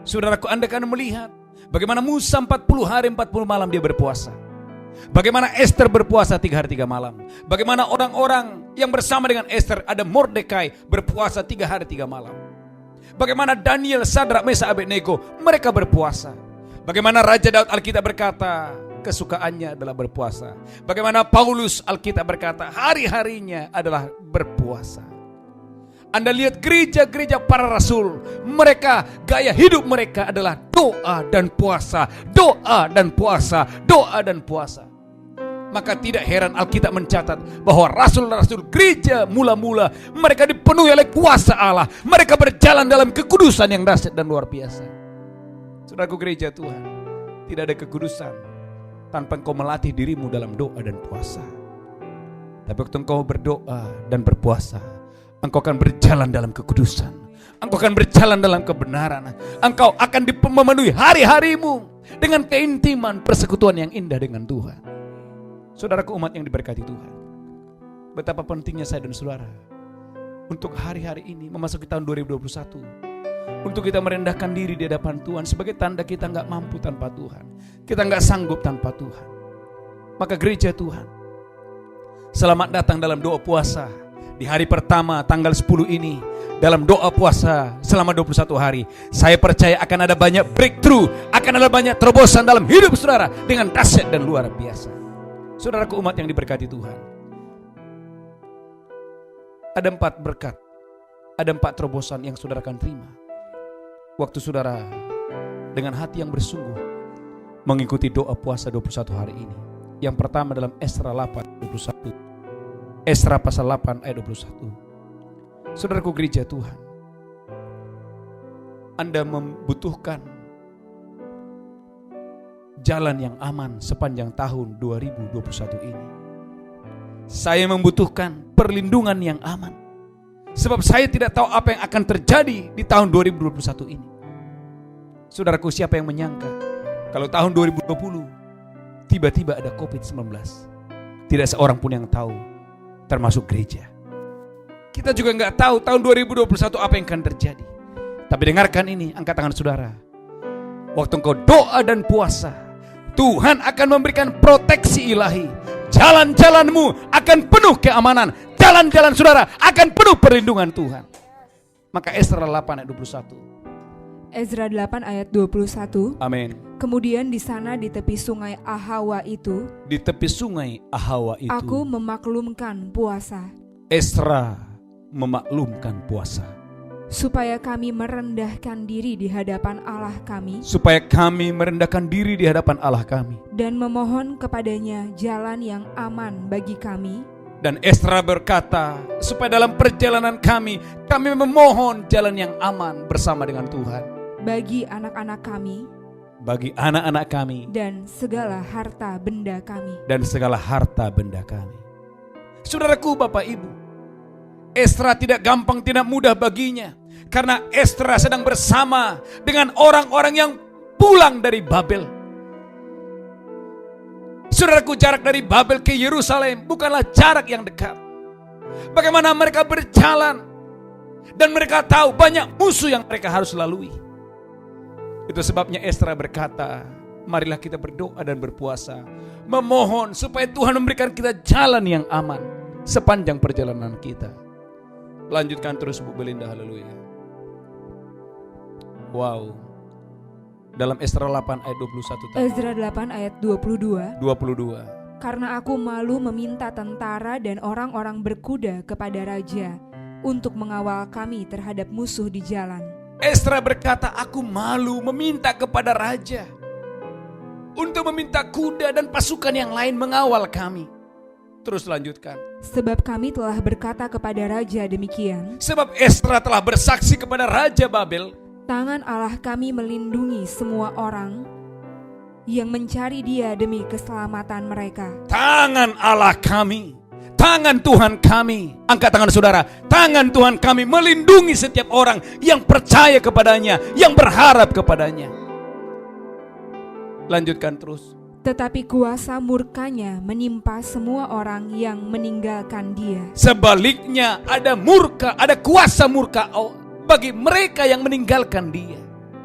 Saudaraku, Anda akan melihat bagaimana Musa 40 hari 40 malam dia berpuasa. Bagaimana Esther berpuasa 3 hari 3 malam. Bagaimana orang-orang yang bersama dengan Esther, ada Mordekai, berpuasa 3 hari 3 malam. Bagaimana Daniel, Sadrak, Mesak, Abednego, mereka berpuasa. Bagaimana Raja Daud, Alkitab berkata kesukaannya adalah berpuasa. Bagaimana Paulus, Alkitab berkata hari-harinya adalah berpuasa. Anda lihat gereja-gereja para rasul, mereka, gaya hidup mereka adalah doa dan puasa, doa dan puasa, doa dan puasa. Maka tidak heran Alkitab mencatat bahwa rasul-rasul gereja mula-mula mereka dipenuhi oleh kuasa Allah. Mereka berjalan dalam kekudusan yang dahsyat dan luar biasa. Saudaraku gereja Tuhan, tidak ada kekudusan tanpa engkau melatih dirimu dalam doa dan puasa. Tapi waktu engkau berdoa dan berpuasa, engkau akan berjalan dalam kekudusan. Engkau akan berjalan dalam kebenaran. Engkau akan memenuhi hari-harimu dengan keintiman persekutuan yang indah dengan Tuhan. Saudaraku umat yang diberkati Tuhan, betapa pentingnya saya dan saudara untuk hari-hari ini memasuki tahun 2021, untuk kita merendahkan diri di hadapan Tuhan sebagai tanda kita gak mampu tanpa Tuhan, kita gak sanggup tanpa Tuhan. Maka gereja Tuhan, selamat datang dalam doa puasa di hari pertama tanggal 10 ini. Dalam doa puasa selama 21 hari, saya percaya akan ada banyak breakthrough, akan ada banyak terobosan dalam hidup saudara dengan dahsyat dan luar biasa. Saudaraku umat yang diberkati Tuhan, ada 4 berkat, ada 4 terobosan yang saudara akan terima waktu saudara dengan hati yang bersungguh mengikuti doa puasa 21 hari ini. Yang pertama dalam Esra 8:21, Esra pasal 8 ayat 21. Saudaraku gereja Tuhan, Anda membutuhkan jalan yang aman sepanjang tahun 2021 ini. Saya membutuhkan perlindungan yang aman, sebab saya tidak tahu apa yang akan terjadi di tahun 2021 ini. Saudaraku, siapa yang menyangka kalau tahun 2020 tiba-tiba ada COVID-19? Tidak seorang pun yang tahu, termasuk gereja. Kita juga gak tahu tahun 2021 apa yang akan terjadi. Tapi dengarkan ini, angkat tangan saudara. Waktu engkau doa dan puasa, Tuhan akan memberikan proteksi ilahi. Jalan-jalanmu akan penuh keamanan. Jalan-jalan saudara akan penuh perlindungan Tuhan. Maka Esra 8 ayat 21. Ezra 8 ayat 21. Amin. Kemudian di sana di tepi sungai Ahawa itu, di tepi sungai Ahawa itu, aku memaklumkan puasa. Esra memaklumkan puasa, supaya kami merendahkan diri di hadapan Allah kami, supaya kami merendahkan diri di hadapan Allah kami, dan memohon kepadanya jalan yang aman bagi kami. Dan Esra berkata, supaya dalam perjalanan kami memohon jalan yang aman bersama dengan Tuhan, bagi anak-anak kami, bagi anak-anak kami, dan segala harta benda kami, dan segala harta benda kami. Saudaraku, Bapak Ibu, Esra tidak gampang, tidak mudah baginya, karena Esra sedang bersama dengan orang-orang yang pulang dari Babel. Saudaraku, jarak dari Babel ke Yerusalem bukanlah jarak yang dekat. Bagaimana mereka berjalan, dan mereka tahu banyak musuh yang mereka harus lalui. Itu sebabnya Esra berkata, marilah kita berdoa dan berpuasa, memohon supaya Tuhan memberikan kita jalan yang aman sepanjang perjalanan kita. Lanjutkan terus Bu Belinda, haleluya. Wow. Dalam Esra 8 ayat 21. Esra 8 ayat 22. Karena aku malu meminta tentara dan orang-orang berkuda kepada raja untuk mengawal kami terhadap musuh di jalan. Esra berkata, aku malu meminta kepada raja untuk meminta kuda dan pasukan yang lain mengawal kami. Terus lanjutkan. Sebab kami telah berkata kepada raja demikian. Sebab Esra telah bersaksi kepada Raja Babel. Tangan Allah kami melindungi semua orang yang mencari Dia demi keselamatan mereka. Tangan Allah kami, tangan Tuhan kami, angkat tangan saudara, tangan Tuhan kami melindungi setiap orang yang percaya kepadanya, yang berharap kepadanya. Lanjutkan terus. Tetapi kuasa murkanya menimpa semua orang yang meninggalkan Dia. Sebaliknya ada murka, ada kuasa murka bagi mereka yang meninggalkan Dia.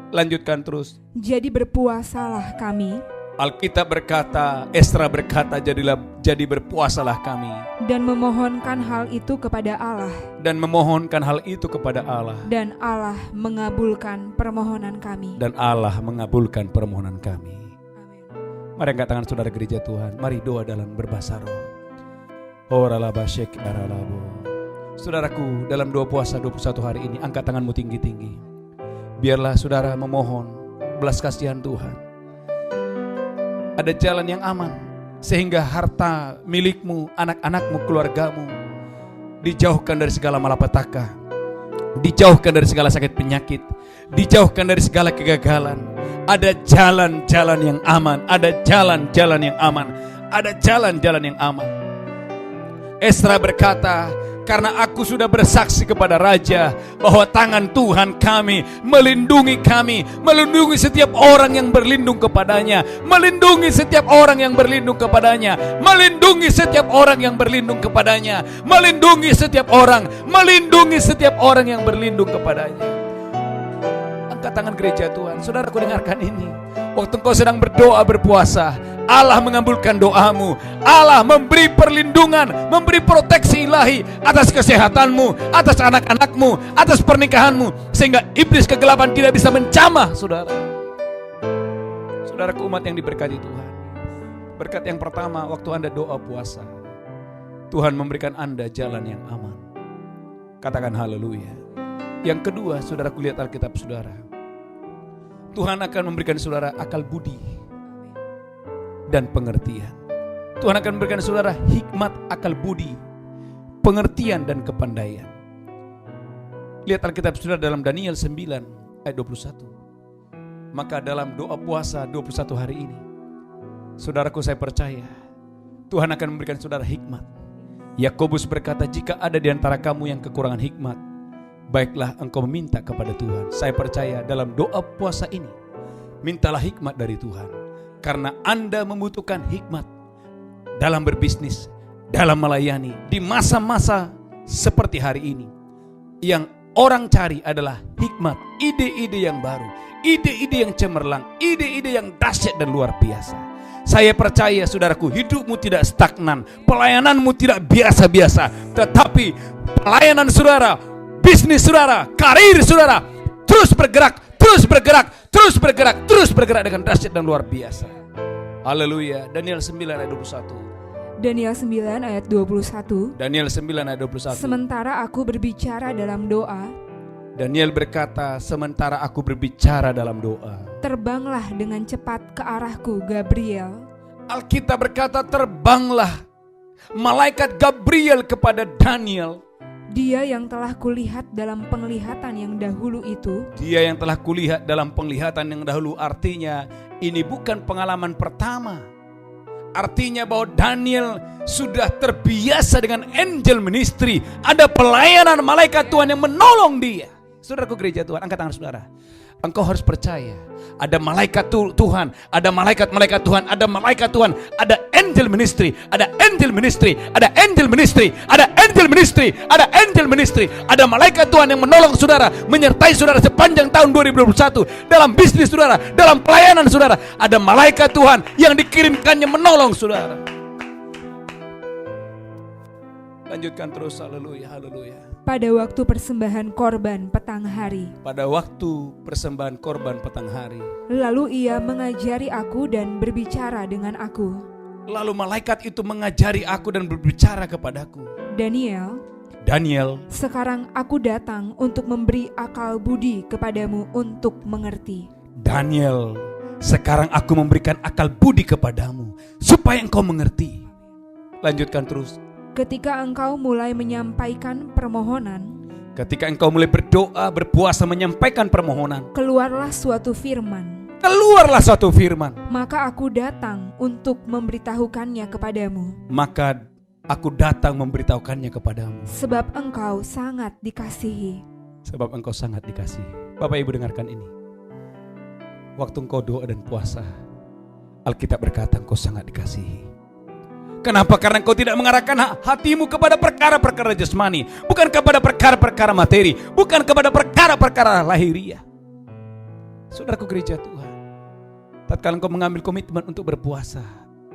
Lanjutkan terus. Jadi berpuasalah kami. Alkitab berkata, Esra berkata, jadi berpuasalah kami. Dan memohonkan hal itu kepada Allah. Dan memohonkan hal itu kepada Allah. Dan Allah mengabulkan permohonan kami. Dan Allah mengabulkan permohonan kami. Mari angkat tangan saudara gereja Tuhan. Mari doa dalam berbahasa roh. Saudaraku, dalam doa puasa 21 hari ini, angkat tanganmu tinggi-tinggi. Biarlah saudara memohon belas kasihan Tuhan. Ada jalan yang aman Sehingga harta milikmu, anak-anakmu, keluargamu dijauhkan dari segala malapetaka, dijauhkan dari segala sakit penyakit, dijauhkan dari segala kegagalan. Ada jalan-jalan yang aman, ada jalan-jalan yang aman, ada jalan-jalan yang aman. Esra berkata, karena aku sudah bersaksi kepada Raja bahwa tangan Tuhan kami, melindungi setiap orang yang berlindung kepadanya, melindungi setiap orang yang berlindung kepadanya, melindungi setiap orang yang berlindung kepadanya, melindungi setiap orang, melindungi setiap orang yang berlindung kepadanya. Angkat tangan gereja Tuhan, saudaraku dengarkan ini. Waktu engkau sedang berdoa berpuasa, Allah mengabulkan doamu. Allah memberi perlindungan, memberi proteksi ilahi atas kesehatanmu, atas anak-anakmu, atas pernikahanmu, sehingga iblis kegelapan tidak bisa menjamah saudara. Saudaraku umat yang diberkati Tuhan, berkat yang pertama waktu Anda doa puasa, Tuhan memberikan Anda jalan yang aman. Katakan haleluya. Yang kedua, saudaraku lihat Alkitab saudara, Tuhan akan memberikan saudara akal budi dan pengertian. Tuhan akan memberikan saudara hikmat, akal budi, pengertian dan kepandaian. Lihat Alkitab saudara dalam Daniel 9 ayat 21. Maka dalam doa puasa 21 hari ini, saudaraku saya percaya Tuhan akan memberikan saudara hikmat. Yakobus berkata, jika ada di antara kamu yang kekurangan hikmat, baiklah engkau meminta kepada Tuhan. Saya percaya dalam doa puasa ini, mintalah hikmat dari Tuhan. Karena Anda membutuhkan hikmat dalam berbisnis, dalam melayani. Di masa-masa seperti hari ini, yang orang cari adalah hikmat, ide-ide yang baru, ide-ide yang cemerlang, ide-ide yang dahsyat dan luar biasa. Saya percaya saudaraku, hidupmu tidak stagnan, pelayananmu tidak biasa-biasa, tetapi pelayanan saudara, bisnis saudara, karir saudara terus bergerak, terus bergerak, terus bergerak, terus bergerak dengan dahsyat dan luar biasa. Haleluya. Daniel 9 ayat 21. Daniel 9 ayat 21. Daniel 9 ayat 21. Sementara aku berbicara dalam doa, Daniel berkata, sementara aku berbicara dalam doa, terbanglah dengan cepat ke arahku Gabriel. Alkitab berkata, terbanglah malaikat Gabriel kepada Daniel. Dia yang telah kulihat dalam penglihatan yang dahulu itu. Dia yang telah kulihat dalam penglihatan yang dahulu, artinya ini bukan pengalaman pertama. Artinya bahwa Daniel sudah terbiasa dengan angel ministry. Ada pelayanan malaikat Tuhan yang menolong dia. Saudaraku gereja Tuhan, angkat tangan saudara. Engkau harus percaya, ada malaikat Tuhan, ada malaikat-malaikat Tuhan, ada malaikat Tuhan, ada angel ministry, ada angel ministry, ada angel ministry, ada angel ministry, ada angel ministry, ada malaikat Tuhan yang menolong saudara, menyertai saudara sepanjang tahun 2021 dalam bisnis saudara, dalam pelayanan saudara. Ada malaikat Tuhan yang dikirimkannya menolong saudara. Lanjutkan terus, haleluya, haleluya. Pada waktu persembahan korban petang hari. Pada waktu persembahan korban petang hari. Lalu ia mengajari aku dan berbicara dengan aku. Lalu malaikat itu mengajari aku dan berbicara kepadaku. Daniel, sekarang aku datang untuk memberi akal budi kepadamu untuk mengerti. Daniel, sekarang aku memberikan akal budi kepadamu supaya engkau mengerti. Lanjutkan terus. Ketika engkau mulai menyampaikan permohonan, ketika engkau mulai berdoa, berpuasa, menyampaikan permohonan, keluarlah suatu firman. Maka aku datang untuk memberitahukannya kepadamu. Sebab engkau sangat dikasihi. Bapak Ibu dengarkan ini. Waktu engkau doa dan puasa, Alkitab berkata engkau sangat dikasihi. Kenapa? Karena engkau tidak mengarahkan hatimu kepada perkara-perkara jasmani, bukan kepada perkara-perkara materi, bukan kepada perkara-perkara lahiriah. Saudaraku gereja Tuhan, tatkala engkau mengambil komitmen untuk berpuasa,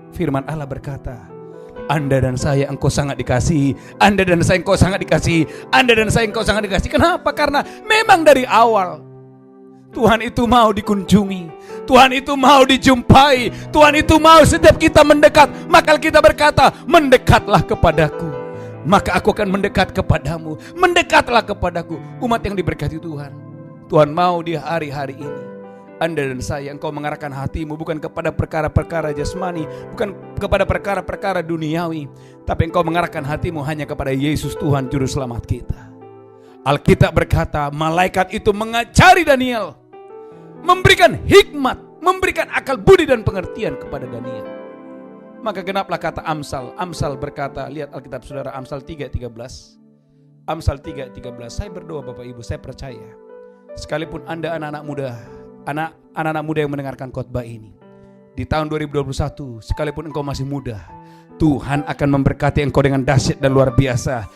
firman Allah berkata, Anda dan saya engkau sangat dikasihi, Anda dan saya engkau sangat dikasihi, Anda dan saya engkau sangat dikasihi. Kenapa? Karena memang dari awal Tuhan itu mau dikunjungi, Tuhan itu mau dijumpai, Tuhan itu mau setiap kita mendekat. Maka kita berkata, mendekatlah kepadaku, maka aku akan mendekat kepadamu. Mendekatlah kepadaku. Umat yang diberkati Tuhan, Tuhan mau di hari-hari ini Anda dan saya, engkau mengarahkan hatimu bukan kepada perkara-perkara jasmani, bukan kepada perkara-perkara duniawi, tapi engkau mengarahkan hatimu hanya kepada Yesus Tuhan Juru Selamat kita. Alkitab berkata, malaikat itu mengajari Daniel, memberikan hikmat, memberikan akal budi dan pengertian kepada Daniel. Maka genaplah kata Amsal. Amsal berkata, lihat Alkitab saudara, Amsal 3:13. Amsal 3:13. Saya berdoa Bapak Ibu, saya percaya sekalipun Anda anak-anak muda, anak-anak muda yang mendengarkan khotbah ini di tahun 2021, sekalipun engkau masih muda, Tuhan akan memberkati engkau dengan dahsyat dan luar biasa.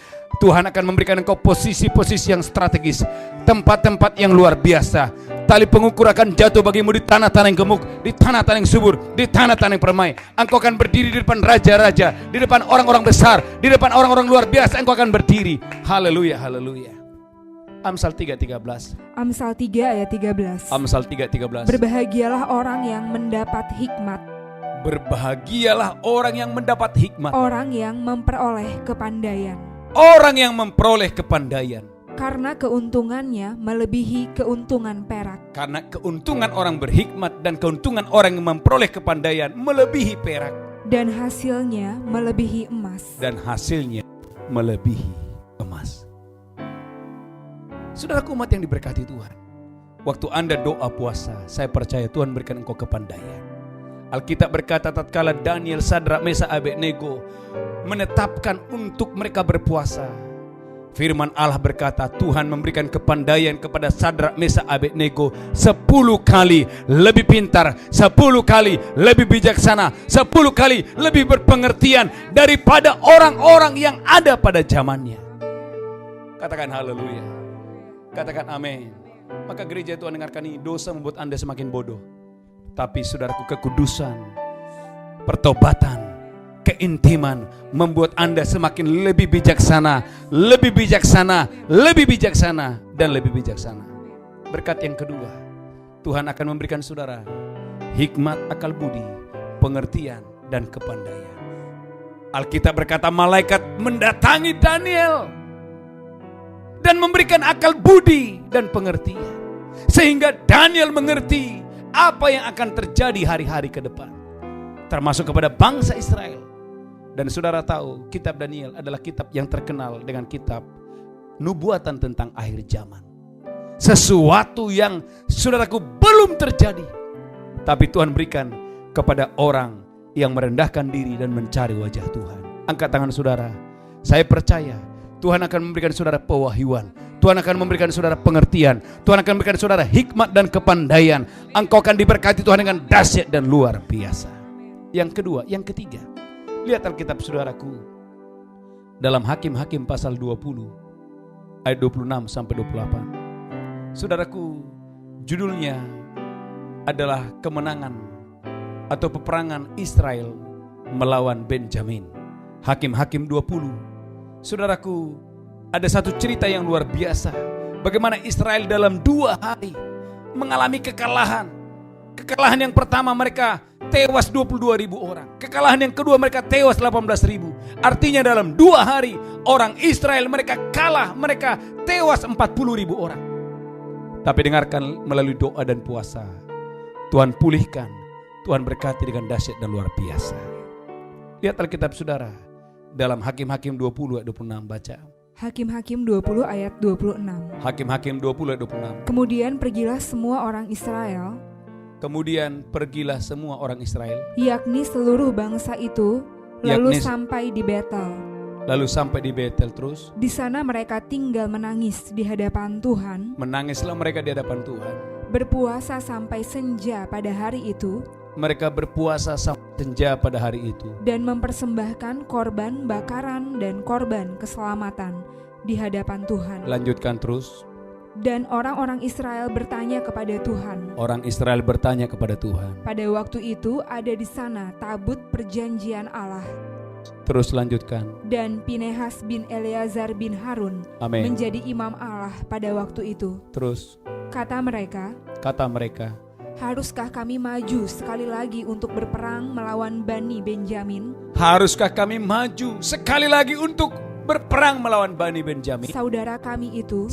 Tuhan akan memberikan engkau posisi-posisi yang strategis, tempat-tempat yang luar biasa. Tali pengukur akan jatuh bagimu di tanah-tanah yang gemuk, di tanah-tanah yang subur, di tanah-tanah yang permai. Engkau akan berdiri di depan raja-raja, di depan orang-orang besar, di depan orang-orang luar biasa. Engkau akan berdiri. Haleluya, haleluya. Amsal 3:13. Amsal 3 ayat 13. Amsal 3:13. Berbahagialah orang yang mendapat hikmat. Berbahagialah orang yang mendapat hikmat. Orang yang memperoleh kepandaian. Orang yang memperoleh kepandaian. Karena keuntungannya melebihi keuntungan perak. Karena keuntungan orang berhikmat dan keuntungan orang yang memperoleh kepandaian melebihi perak. Dan hasilnya melebihi emas. Dan hasilnya melebihi emas. Saudaraku umat yang diberkati Tuhan, waktu Anda doa puasa, saya percaya Tuhan berikan engkau kepandaian. Alkitab berkata tatkala Daniel, Sadrak, Mesak, Abednego menetapkan untuk mereka berpuasa, firman Allah berkata Tuhan memberikan kepandaian kepada Sadrak, Mesak, Abednego 10 kali lebih pintar, 10 kali lebih bijaksana, 10 kali lebih berpengertian daripada orang-orang yang ada pada zamannya. Katakan haleluya. Katakan amin. Maka gereja Tuhan dengarkan ini, dosa membuat Anda semakin bodoh. Tapi saudaraku, kekudusan, pertobatan, keintiman membuat Anda semakin lebih bijaksana, lebih bijaksana, lebih bijaksana, dan lebih bijaksana. Berkat yang kedua, Tuhan akan memberikan saudara hikmat, akal budi, pengertian, dan kepandaian. Alkitab berkata malaikat mendatangi Daniel dan memberikan akal budi dan pengertian, sehingga Daniel mengerti apa yang akan terjadi hari-hari ke depan, termasuk kepada bangsa Israel. Dan saudara tahu, kitab Daniel adalah kitab yang terkenal dengan kitab nubuatan tentang akhir zaman. Sesuatu yang saudaraku belum terjadi, tapi Tuhan berikan kepada orang yang merendahkan diri dan mencari wajah Tuhan. Angkat tangan saudara, saya percaya Tuhan akan memberikan saudara pewahyuan, Tuhan akan memberikan saudara pengertian, Tuhan akan memberikan saudara hikmat dan kepandaian. Engkau akan diberkati Tuhan dengan dahsyat dan luar biasa. Yang kedua, yang ketiga, lihat Alkitab saudaraku dalam Hakim-Hakim pasal 20 ayat 26 sampai 28. Saudaraku, judulnya adalah kemenangan atau peperangan Israel melawan Benjamin. Hakim-Hakim 20. Saudaraku, ada satu cerita yang luar biasa, bagaimana Israel dalam 2 hari mengalami kekalahan. Kekalahan yang pertama mereka tewas 22.000 orang. Kekalahan yang kedua mereka tewas 18.000. Artinya dalam 2 hari orang Israel mereka kalah, mereka tewas 40.000 orang. Tapi dengarkan, melalui doa dan puasa Tuhan pulihkan, Tuhan berkati dengan dahsyat dan luar biasa. Lihat Alkitab saudara dalam Hakim-Hakim 20 ayat 26, baca. Hakim-Hakim 20 ayat 26. Hakim-Hakim 20 ayat 26. Kemudian pergilah semua orang Israel. Kemudian pergilah semua orang Israel, yakni seluruh bangsa itu, lalu sampai di Betel. Lalu sampai di Betel terus. Di sana mereka tinggal menangis di hadapan Tuhan. Menangislah mereka di hadapan Tuhan. Berpuasa sampai senja pada hari itu. Mereka berpuasa sampai senja pada hari itu. Dan mempersembahkan korban bakaran dan korban keselamatan di hadapan Tuhan. Lanjutkan terus. Dan orang-orang Israel bertanya kepada Tuhan. Orang Israel bertanya kepada Tuhan. Pada waktu itu ada di sana tabut perjanjian Allah. Terus lanjutkan. Dan Pinehas bin Eleazar bin Harun menjadi imam Allah pada waktu itu. Terus. Kata mereka. Haruskah kami maju sekali lagi untuk berperang melawan Bani Benjamin? Haruskah kami maju sekali lagi untuk berperang melawan Bani Benjamin. Saudara kami itu.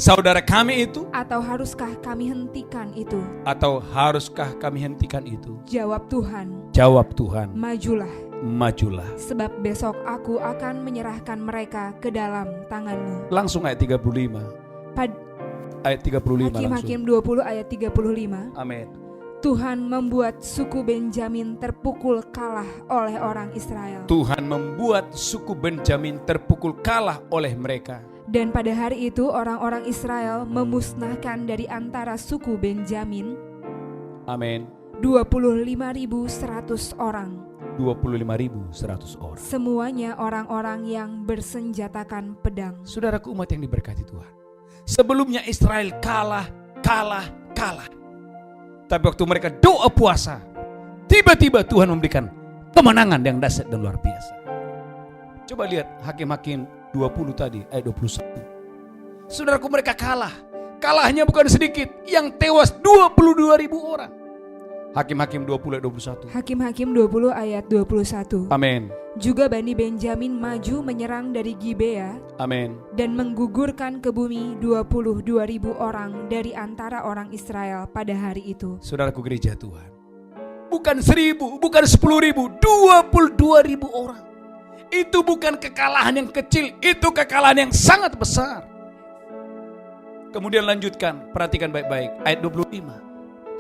Atau haruskah kami hentikan itu? Jawab Tuhan. Majulah. Sebab besok aku akan menyerahkan mereka ke dalam tanganmu. Langsung ayat 35. Ayat 35 Hakim-Hakim 20 ayat 35. Amin. Tuhan membuat suku Benjamin terpukul kalah oleh orang Israel. Dan pada hari itu orang-orang Israel memusnahkan dari antara suku Benjamin. Amin. 25.100 orang. 25.100 orang. Semuanya orang-orang yang bersenjatakan pedang. Saudaraku umat yang diberkati Tuhan. Sebelumnya Israel kalah. Tapi waktu mereka doa puasa, tiba-tiba Tuhan memberikan kemenangan yang dahsyat dan luar biasa. Coba lihat Hakim-Hakim 20 tadi, ayat 21. Saudaraku mereka kalah. Kalahnya bukan sedikit, yang tewas 22.000 orang. Hakim-Hakim 20 ayat 21. Hakim-Hakim 20 ayat 21. Amin. Juga Bani Benjamin maju menyerang dari Gibea. Amin. Dan menggugurkan ke bumi 22.000 orang dari antara orang Israel pada hari itu. Saudaraku gereja Tuhan, bukan 1.000, bukan 10.000, 22.000 orang. Itu bukan kekalahan yang kecil, itu kekalahan yang sangat besar. Kemudian lanjutkan, perhatikan baik-baik ayat 25.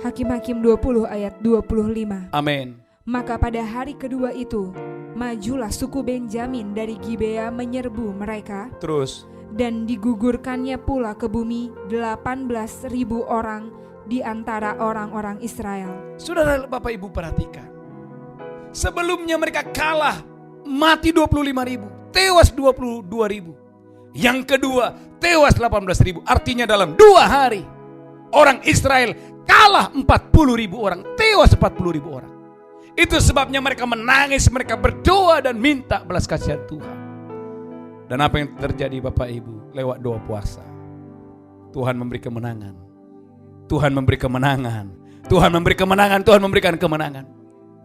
Hakim-Hakim 20 ayat 25. Amin. Maka pada hari kedua itu majulah suku Benjamin dari Gibea menyerbu mereka. Terus. Dan digugurkannya pula ke bumi 18.000 orang di antara orang-orang Israel. Saudara Bapak Ibu perhatikan. Sebelumnya mereka kalah, mati 25.000, tewas 22.000. Yang kedua tewas 18.000. Artinya dalam 2 hari orang Israel kalah 40.000 orang, tewas 40.000 orang. Itu sebabnya mereka menangis, mereka berdoa dan minta belas kasihan Tuhan. Dan apa yang terjadi Bapak Ibu? Lewat doa puasa, Tuhan memberi kemenangan. Tuhan memberi kemenangan. Tuhan memberi kemenangan. Tuhan memberikan kemenangan.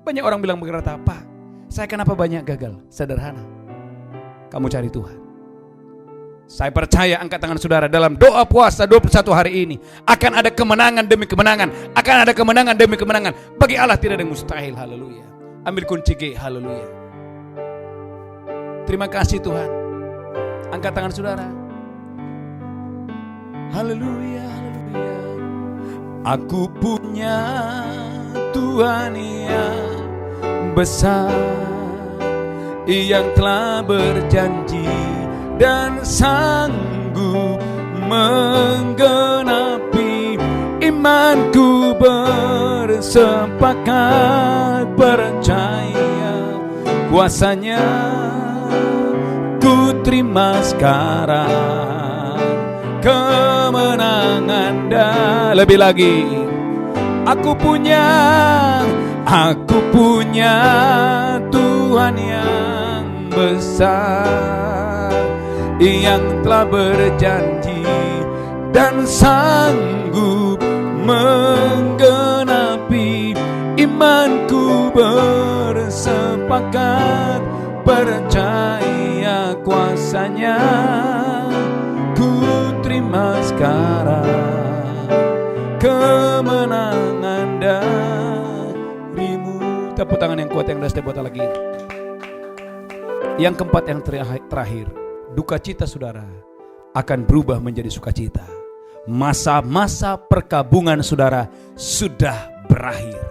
Banyak orang bilang berkata, Pak, saya kenapa banyak gagal? Sederhana, kamu cari Tuhan. Saya percaya, angkat tangan saudara, dalam doa puasa 21 hari ini akan ada kemenangan demi kemenangan, akan ada kemenangan demi kemenangan. Bagi Allah tidak ada yang mustahil. Haleluya. Ambil kunci G. Haleluya. Terima kasih Tuhan. Angkat tangan saudara. Haleluya, haleluya. Aku punya Tuhan yang besar, yang telah berjanji dan sanggup menggenapi. Imanku bersepakat percaya kuasanya, ku terima sekarang kemenangan. Dan lebih lagi, aku punya Tuhan yang besar, yang telah berjanji dan sanggup menggenapi. Imanku bersepakat percaya kuasanya, ku terima sekarang kemenangan darimu. Tepuk tangan yang kuat yang dahsyat buat lagi. Yang keempat, yang terakhir, duka cita saudara akan berubah menjadi sukacita. Masa-masa perkabungan saudara sudah berakhir.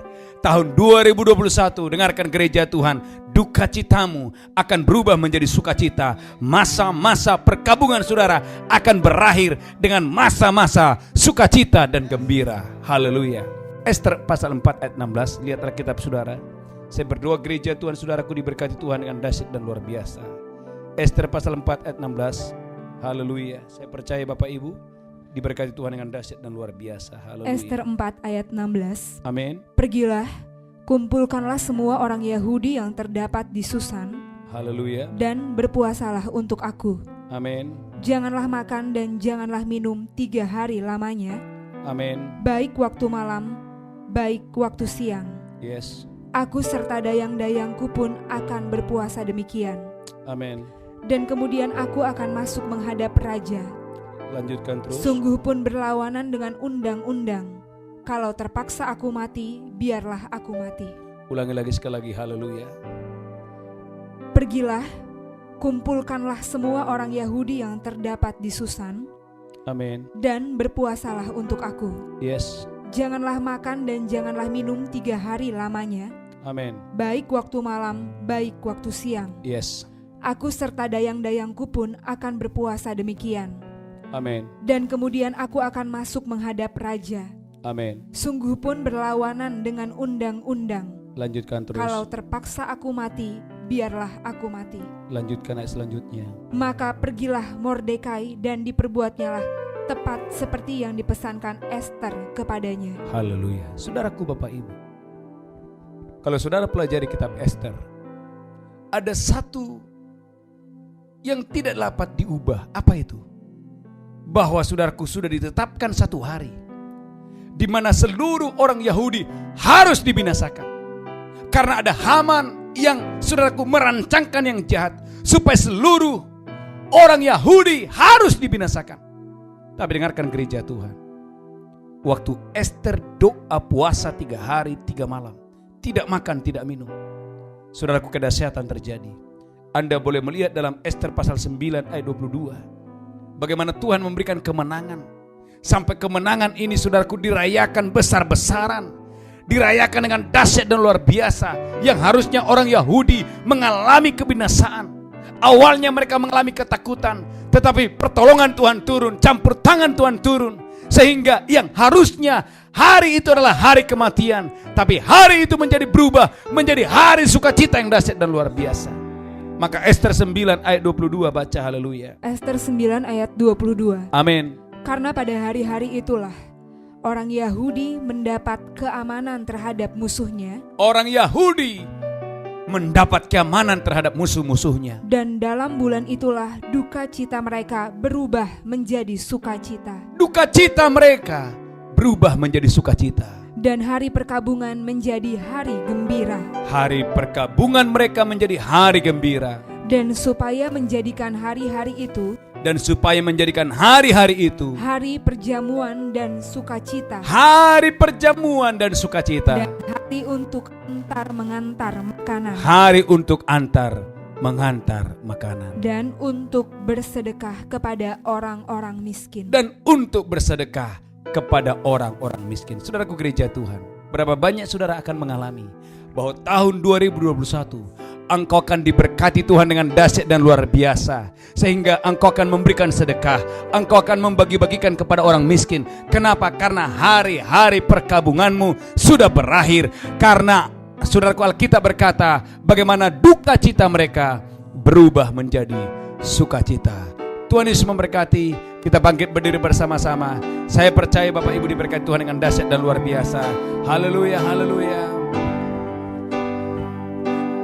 Tahun 2021, dengarkan gereja Tuhan, duka citamu akan berubah menjadi sukacita. Masa-masa perkabungan saudara akan berakhir dengan masa-masa sukacita dan gembira. Haleluya. Ester pasal 4 ayat 16, lihatlah kitab saudara. Saya berdoa gereja Tuhan saudaraku diberkati Tuhan dengan dahsyat dan luar biasa. Ester pasal 4 ayat 16. Haleluya. Saya percaya Bapak Ibu diberkati Tuhan dengan dahsyat dan luar biasa. Haleluya. Ester 4 ayat 16. Amin. Pergilah, kumpulkanlah semua orang Yahudi yang terdapat di Susan. Haleluya. Dan berpuasalah untuk aku. Amin. Janganlah makan dan janganlah minum 3 hari lamanya. Amin. Baik waktu malam, baik waktu siang. Yes. Aku serta dayang-dayangku pun akan berpuasa demikian. Amin. Dan kemudian aku akan masuk menghadap raja. Lanjutkan terus. Sungguh pun berlawanan dengan undang-undang. Kalau terpaksa aku mati, biarlah aku mati. Ulangi lagi sekali lagi, haleluya. Pergilah, kumpulkanlah semua orang Yahudi yang terdapat di Susan. Amin. Dan berpuasalah untuk aku. Yes. Janganlah makan dan janganlah minum 3 hari lamanya. Amin. Baik waktu malam, baik waktu siang. Yes. Aku serta dayang-dayangku pun akan berpuasa demikian. Amin. Dan kemudian aku akan masuk menghadap raja. Amin. Sungguh pun berlawanan dengan undang-undang. Lanjutkan terus. Kalau terpaksa aku mati, biarlah aku mati. Lanjutkan ayat selanjutnya. Maka pergilah Mordekai dan diperbuatnyalah tepat seperti yang dipesankan Ester kepadanya. Haleluya. Saudaraku, Bapak Ibu, kalau saudara pelajari kitab Ester, ada satu yang tidak dapat diubah. Apa itu? Bahwa saudaraku sudah ditetapkan satu hari di mana seluruh orang Yahudi harus dibinasakan. Karena ada Haman yang saudaraku merancangkan yang jahat supaya seluruh orang Yahudi harus dibinasakan. Tapi dengarkan gereja Tuhan, waktu Ester doa puasa 3 hari 3 malam, tidak makan tidak minum, saudaraku, kedahsyatan terjadi. Anda boleh melihat dalam Ester pasal 9 ayat 22 bagaimana Tuhan memberikan kemenangan. Sampai kemenangan ini saudaraku dirayakan besar-besaran, dirayakan dengan dahsyat dan luar biasa, yang harusnya orang Yahudi mengalami kebinasaan. Awalnya mereka mengalami ketakutan, tetapi pertolongan Tuhan turun, campur tangan Tuhan turun, sehingga yang harusnya hari itu adalah hari kematian, tapi hari itu menjadi berubah menjadi hari sukacita yang dahsyat dan luar biasa. Maka Ester 9 ayat 22 baca, haleluya. Ester 9 ayat 22. Amin. Karena pada hari-hari itulah orang Yahudi mendapat keamanan terhadap musuhnya. Orang Yahudi mendapat keamanan terhadap musuh-musuhnya. Dan dalam bulan itulah duka cita mereka berubah menjadi sukacita. Duka cita mereka berubah menjadi sukacita. Dan hari perkabungan menjadi hari gembira. Hari perkabungan mereka menjadi hari gembira. Dan supaya menjadikan hari-hari itu hari perjamuan dan sukacita. Hari perjamuan dan sukacita. Dan hari untuk antar mengantar makanan. Hari untuk antar mengantar makanan. Dan untuk bersedekah kepada orang-orang miskin. Dan untuk bersedekah kepada orang-orang miskin. Saudaraku gereja Tuhan, berapa banyak saudara akan mengalami bahwa tahun 2021 engkau akan diberkati Tuhan dengan dahsyat dan luar biasa, sehingga engkau akan memberikan sedekah, engkau akan membagi-bagikan kepada orang miskin. Kenapa? Karena hari-hari perkabunganmu sudah berakhir. Karena saudaraku, Alkitab berkata bagaimana duka cita mereka berubah menjadi sukacita. Tuhan Yesus memberkati. Kita bangkit berdiri bersama-sama. Saya percaya Bapak Ibu diberkati Tuhan dengan dahsyat dan luar biasa. Haleluya, haleluya.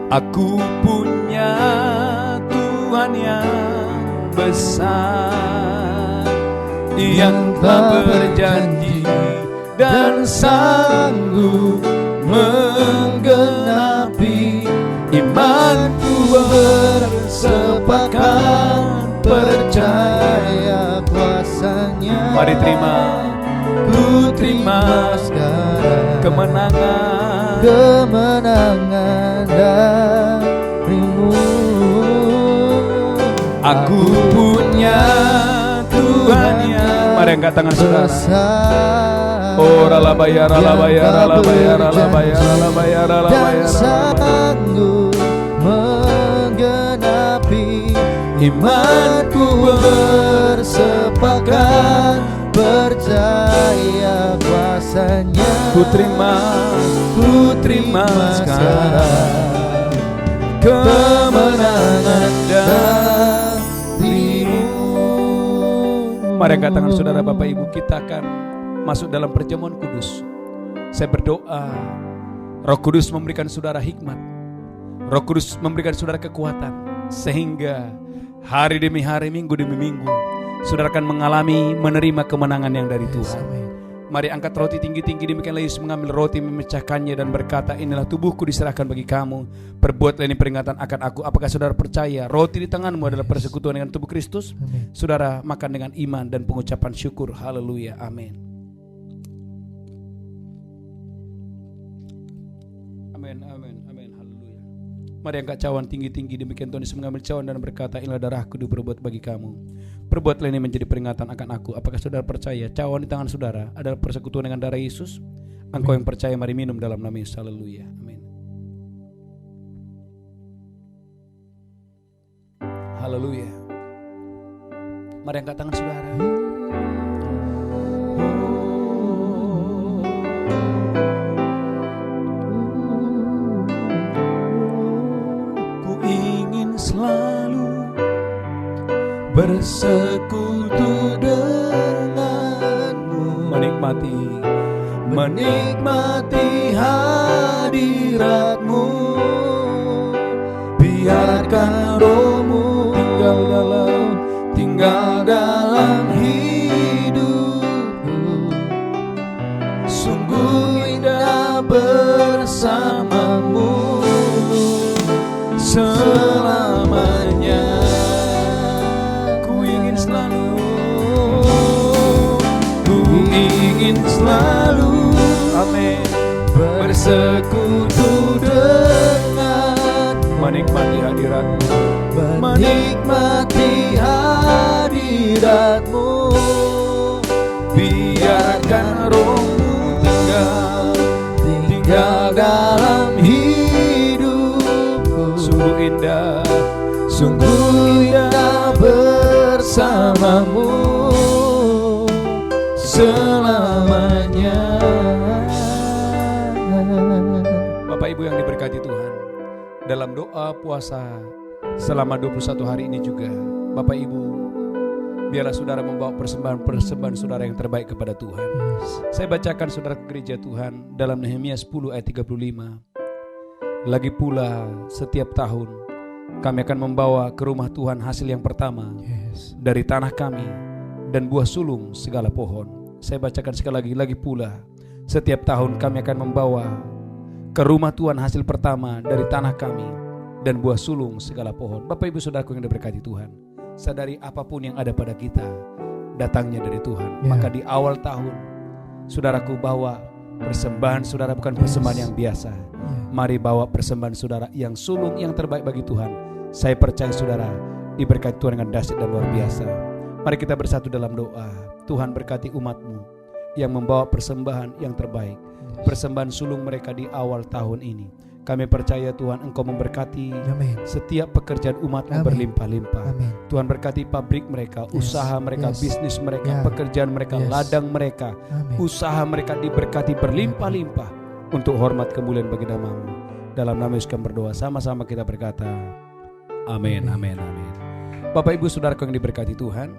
Aku punya Tuhan yang besar, yang telah berjanji dan sanggup menggenapi imanku, bersepakat percaya kuasanya. Mari terima, ku terima sekarang kemenangan darimu. Aku punya Tuhan yang, mari angkat tangan saudara. Oh ralabaya ralabaya ralabaya ralabaya ralabaya ralabaya, sanggup menggenapi imanku, bersepakat percaya kuasanya. Ku terima sekarang kemenangan darimu. Mari angkat tangan saudara. Bapak Ibu, kita akan masuk dalam perjamuan kudus. Saya berdoa Roh Kudus memberikan saudara hikmat, Roh Kudus memberikan saudara kekuatan, sehingga hari demi hari, minggu demi minggu, saudara akan mengalami, menerima kemenangan yang dari Tuhan. Mari angkat roti tinggi-tinggi, demikianlah Yesus mengambil roti, memecahkannya dan berkata, inilah tubuhku diserahkan bagi kamu. Perbuatlah ini peringatan akan aku. Apakah saudara percaya roti di tanganmu adalah persekutuan dengan tubuh Kristus? Amin. Saudara makan dengan iman dan pengucapan syukur. Haleluya, amin. Amin, amin, amin, haleluya. Mari angkat cawan tinggi-tinggi, demikian Tuhan Yesus mengambil cawan dan berkata, inilah darahku diperbuat bagi kamu. Perbuatlah ini menjadi peringatan akan aku. Apakah saudara percaya cawan di tangan saudara adalah persekutuan dengan darah Yesus? Engkau yang percaya, mari minum dalam nama Yesus. Haleluya, amin. Haleluya. Mari angkat tangan saudara. Ku ingin selalu bersekutu denganmu, menikmati hadiratmu. Biarkan rohmu tinggal dalam hidupku. Sungguh indah bersamamu selamanya. Ingin selalu, amin, bersekutu dengan, menikmati hadiratmu, menikmati hadiratmu. Biarkan rohmu tinggal dalam hidupku. Sungguh indah bersamamu selamanya. Bapak Ibu yang diberkati Tuhan, dalam doa puasa selama 21 hari ini juga, Bapak Ibu, biarlah saudara membawa persembahan saudara yang terbaik kepada Tuhan. Saya bacakan saudara ke gereja Tuhan dalam Nehemia 10 ayat 35. Lagi pula setiap tahun kami akan membawa ke rumah Tuhan hasil yang pertama dari tanah kami dan buah sulung segala pohon. Saya bacakan sekali lagi pula setiap tahun kami akan membawa ke rumah Tuhan hasil pertama dari tanah kami dan buah sulung segala pohon. Bapak Ibu Saudaraku yang diberkati Tuhan, sadari apapun yang ada pada kita datangnya dari Tuhan. Maka di awal tahun saudaraku bawa persembahan saudara, bukan persembahan yang biasa. Mari bawa persembahan saudara yang sulung, yang terbaik bagi Tuhan. Saya percaya saudara diberkati Tuhan dengan dahsyat dan luar biasa. Mari kita bersatu dalam doa. Tuhan berkati umat-Mu yang membawa persembahan yang terbaik, persembahan sulung mereka di awal tahun ini. Kami percaya Tuhan Engkau memberkati setiap pekerjaan umat-Mu berlimpah-limpah. Tuhan berkati pabrik mereka, usaha mereka, bisnis mereka, pekerjaan mereka, ladang mereka, usaha mereka diberkati berlimpah-limpah untuk hormat kemuliaan bagi nama-Mu. Dalam nama Yesus kami berdoa, sama-sama kita berkata amin, amin, amin. Bapak Ibu Saudaraku yang diberkati Tuhan,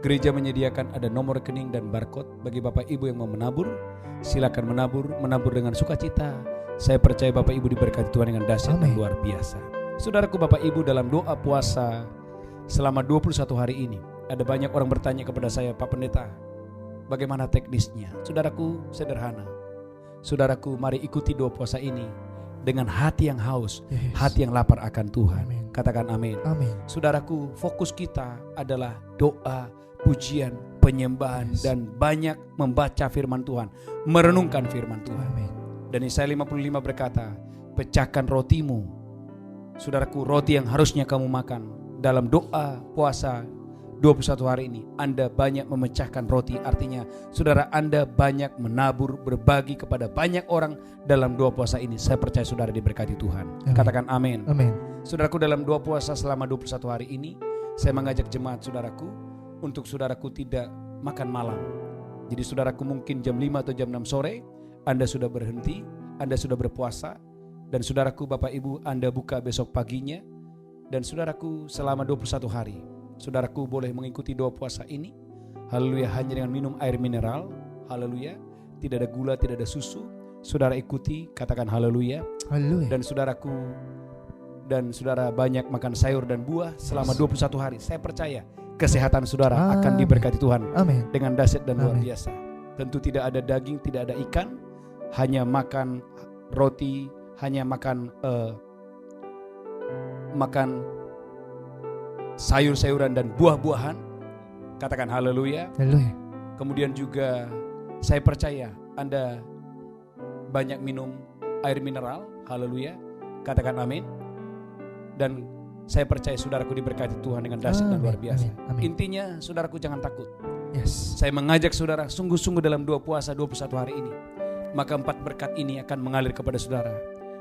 gereja menyediakan ada nomor rekening dan barcode bagi Bapak Ibu yang mau menabur. Silakan menabur dengan sukacita. Saya percaya Bapak Ibu diberkati Tuhan dengan dahsyat dan luar biasa. Saudaraku Bapak Ibu, dalam doa puasa selama 21 hari ini, ada banyak orang bertanya kepada saya, Pak Pendeta, bagaimana teknisnya? Saudaraku, sederhana. Saudaraku, mari ikuti doa puasa ini dengan hati yang haus, hati yang lapar akan Tuhan. Katakan amin. Saudaraku, fokus kita adalah doa, pujian, penyembahan, dan banyak membaca firman Tuhan, merenungkan firman Tuhan. Dan Yesaya 55 berkata, pecahkan rotimu. Saudaraku, roti yang harusnya kamu makan dalam doa puasa 21 hari ini, Anda banyak memecahkan roti. Artinya saudara Anda banyak menabur, berbagi kepada banyak orang dalam doa puasa ini. Saya percaya saudara diberkati Tuhan. Katakan amin. Saudaraku, dalam doa puasa selama 21 hari ini, saya mengajak jemaat saudaraku untuk saudaraku tidak makan malam. Jadi saudaraku mungkin jam 5 atau jam 6 sore Anda sudah berhenti, Anda sudah berpuasa. Dan saudaraku Bapak Ibu, Anda buka besok paginya. Dan saudaraku selama 21 hari saudaraku boleh mengikuti doa puasa ini. Haleluya, hanya dengan minum air mineral. Haleluya, tidak ada gula, tidak ada susu. Saudara ikuti, katakan haleluya. Dan saudaraku dan saudara banyak makan sayur dan buah selama 21 hari. Saya percaya kesehatan saudara akan diberkati Tuhan dengan dahsyat dan luar biasa. tentu tidak ada daging, tidak ada ikan, hanya makan roti, hanya makan sayur-sayuran dan buah-buahan. Katakan haleluya. Haleluya. Kemudian juga saya percaya Anda banyak minum air mineral. Haleluya. Katakan amin. Dan saya percaya saudaraku diberkati Tuhan dengan dahsyat dan luar biasa. Amin. Intinya saudaraku jangan takut. Yes. Saya mengajak saudara sungguh-sungguh dalam 2 puasa 21 hari ini. Maka 4 berkat ini akan mengalir kepada saudara.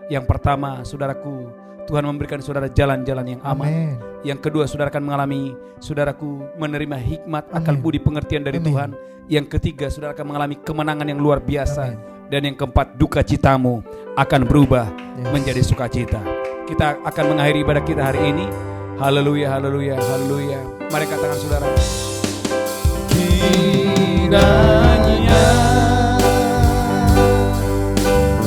Yang pertama, saudaraku, Tuhan memberikan saudara jalan-jalan yang aman. Amen. Yang kedua, saudara akan mengalami, saudaraku, menerima hikmat, akal budi, pengertian dari Tuhan. Yang ketiga, saudara akan mengalami kemenangan yang luar biasa. Dan yang keempat, duka citamu akan berubah menjadi sukacita. Kita akan mengakhiri ibadah kita hari ini. Haleluya, haleluya, haleluya. Mari katakan saudara. Kiranya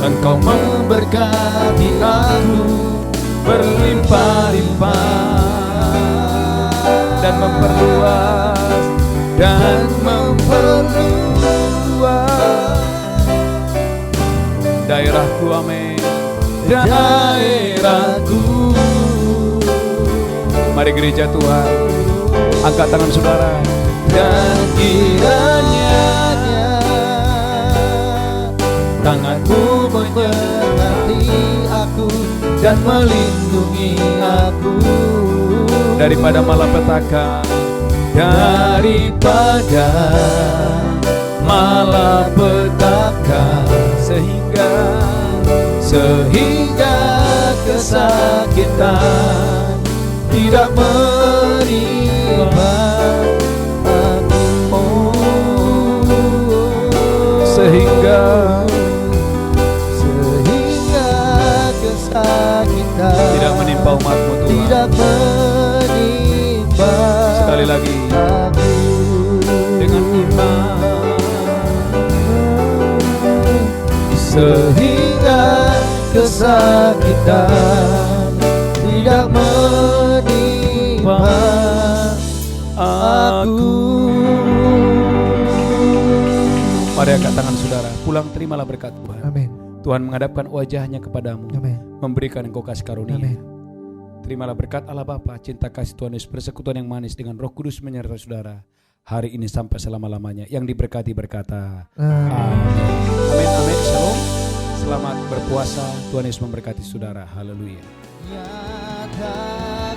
Engkau memberkati aku berlimpah-limpah dan memperluas daerahku, amin. Daerahku. Mari gereja Tuhan, angkat tangan saudara. Dan kiranya tanganmu menyertai aku dan melindungi aku daripada malapetaka, daripada malapetaka, sehingga kesakitan tidak menimpa aku, sehingga kesakitan tidak menimpa umatmu Tuhan. Tidak menimpa. Sekali lagi aku dengan iman, sehingga kesakitan tidak menimpa aku. Mari angkat tangan saudara, pulang terimalah berkat Tuhan. Amin. Tuhan menghadapkan wajahnya kepadamu. Amin. Memberikan engkau kasih karunia. Amin. Terimalah berkat Allah Bapa, cinta kasih Tuhan Yesus, persekutuan yang manis dengan Roh Kudus menyertai saudara hari ini sampai selama-lamanya. Yang diberkati berkata amin. Amin, amin. Shalom. Selamat berpuasa. Tuhan Yesus memberkati saudara. Haleluya. Nyatakan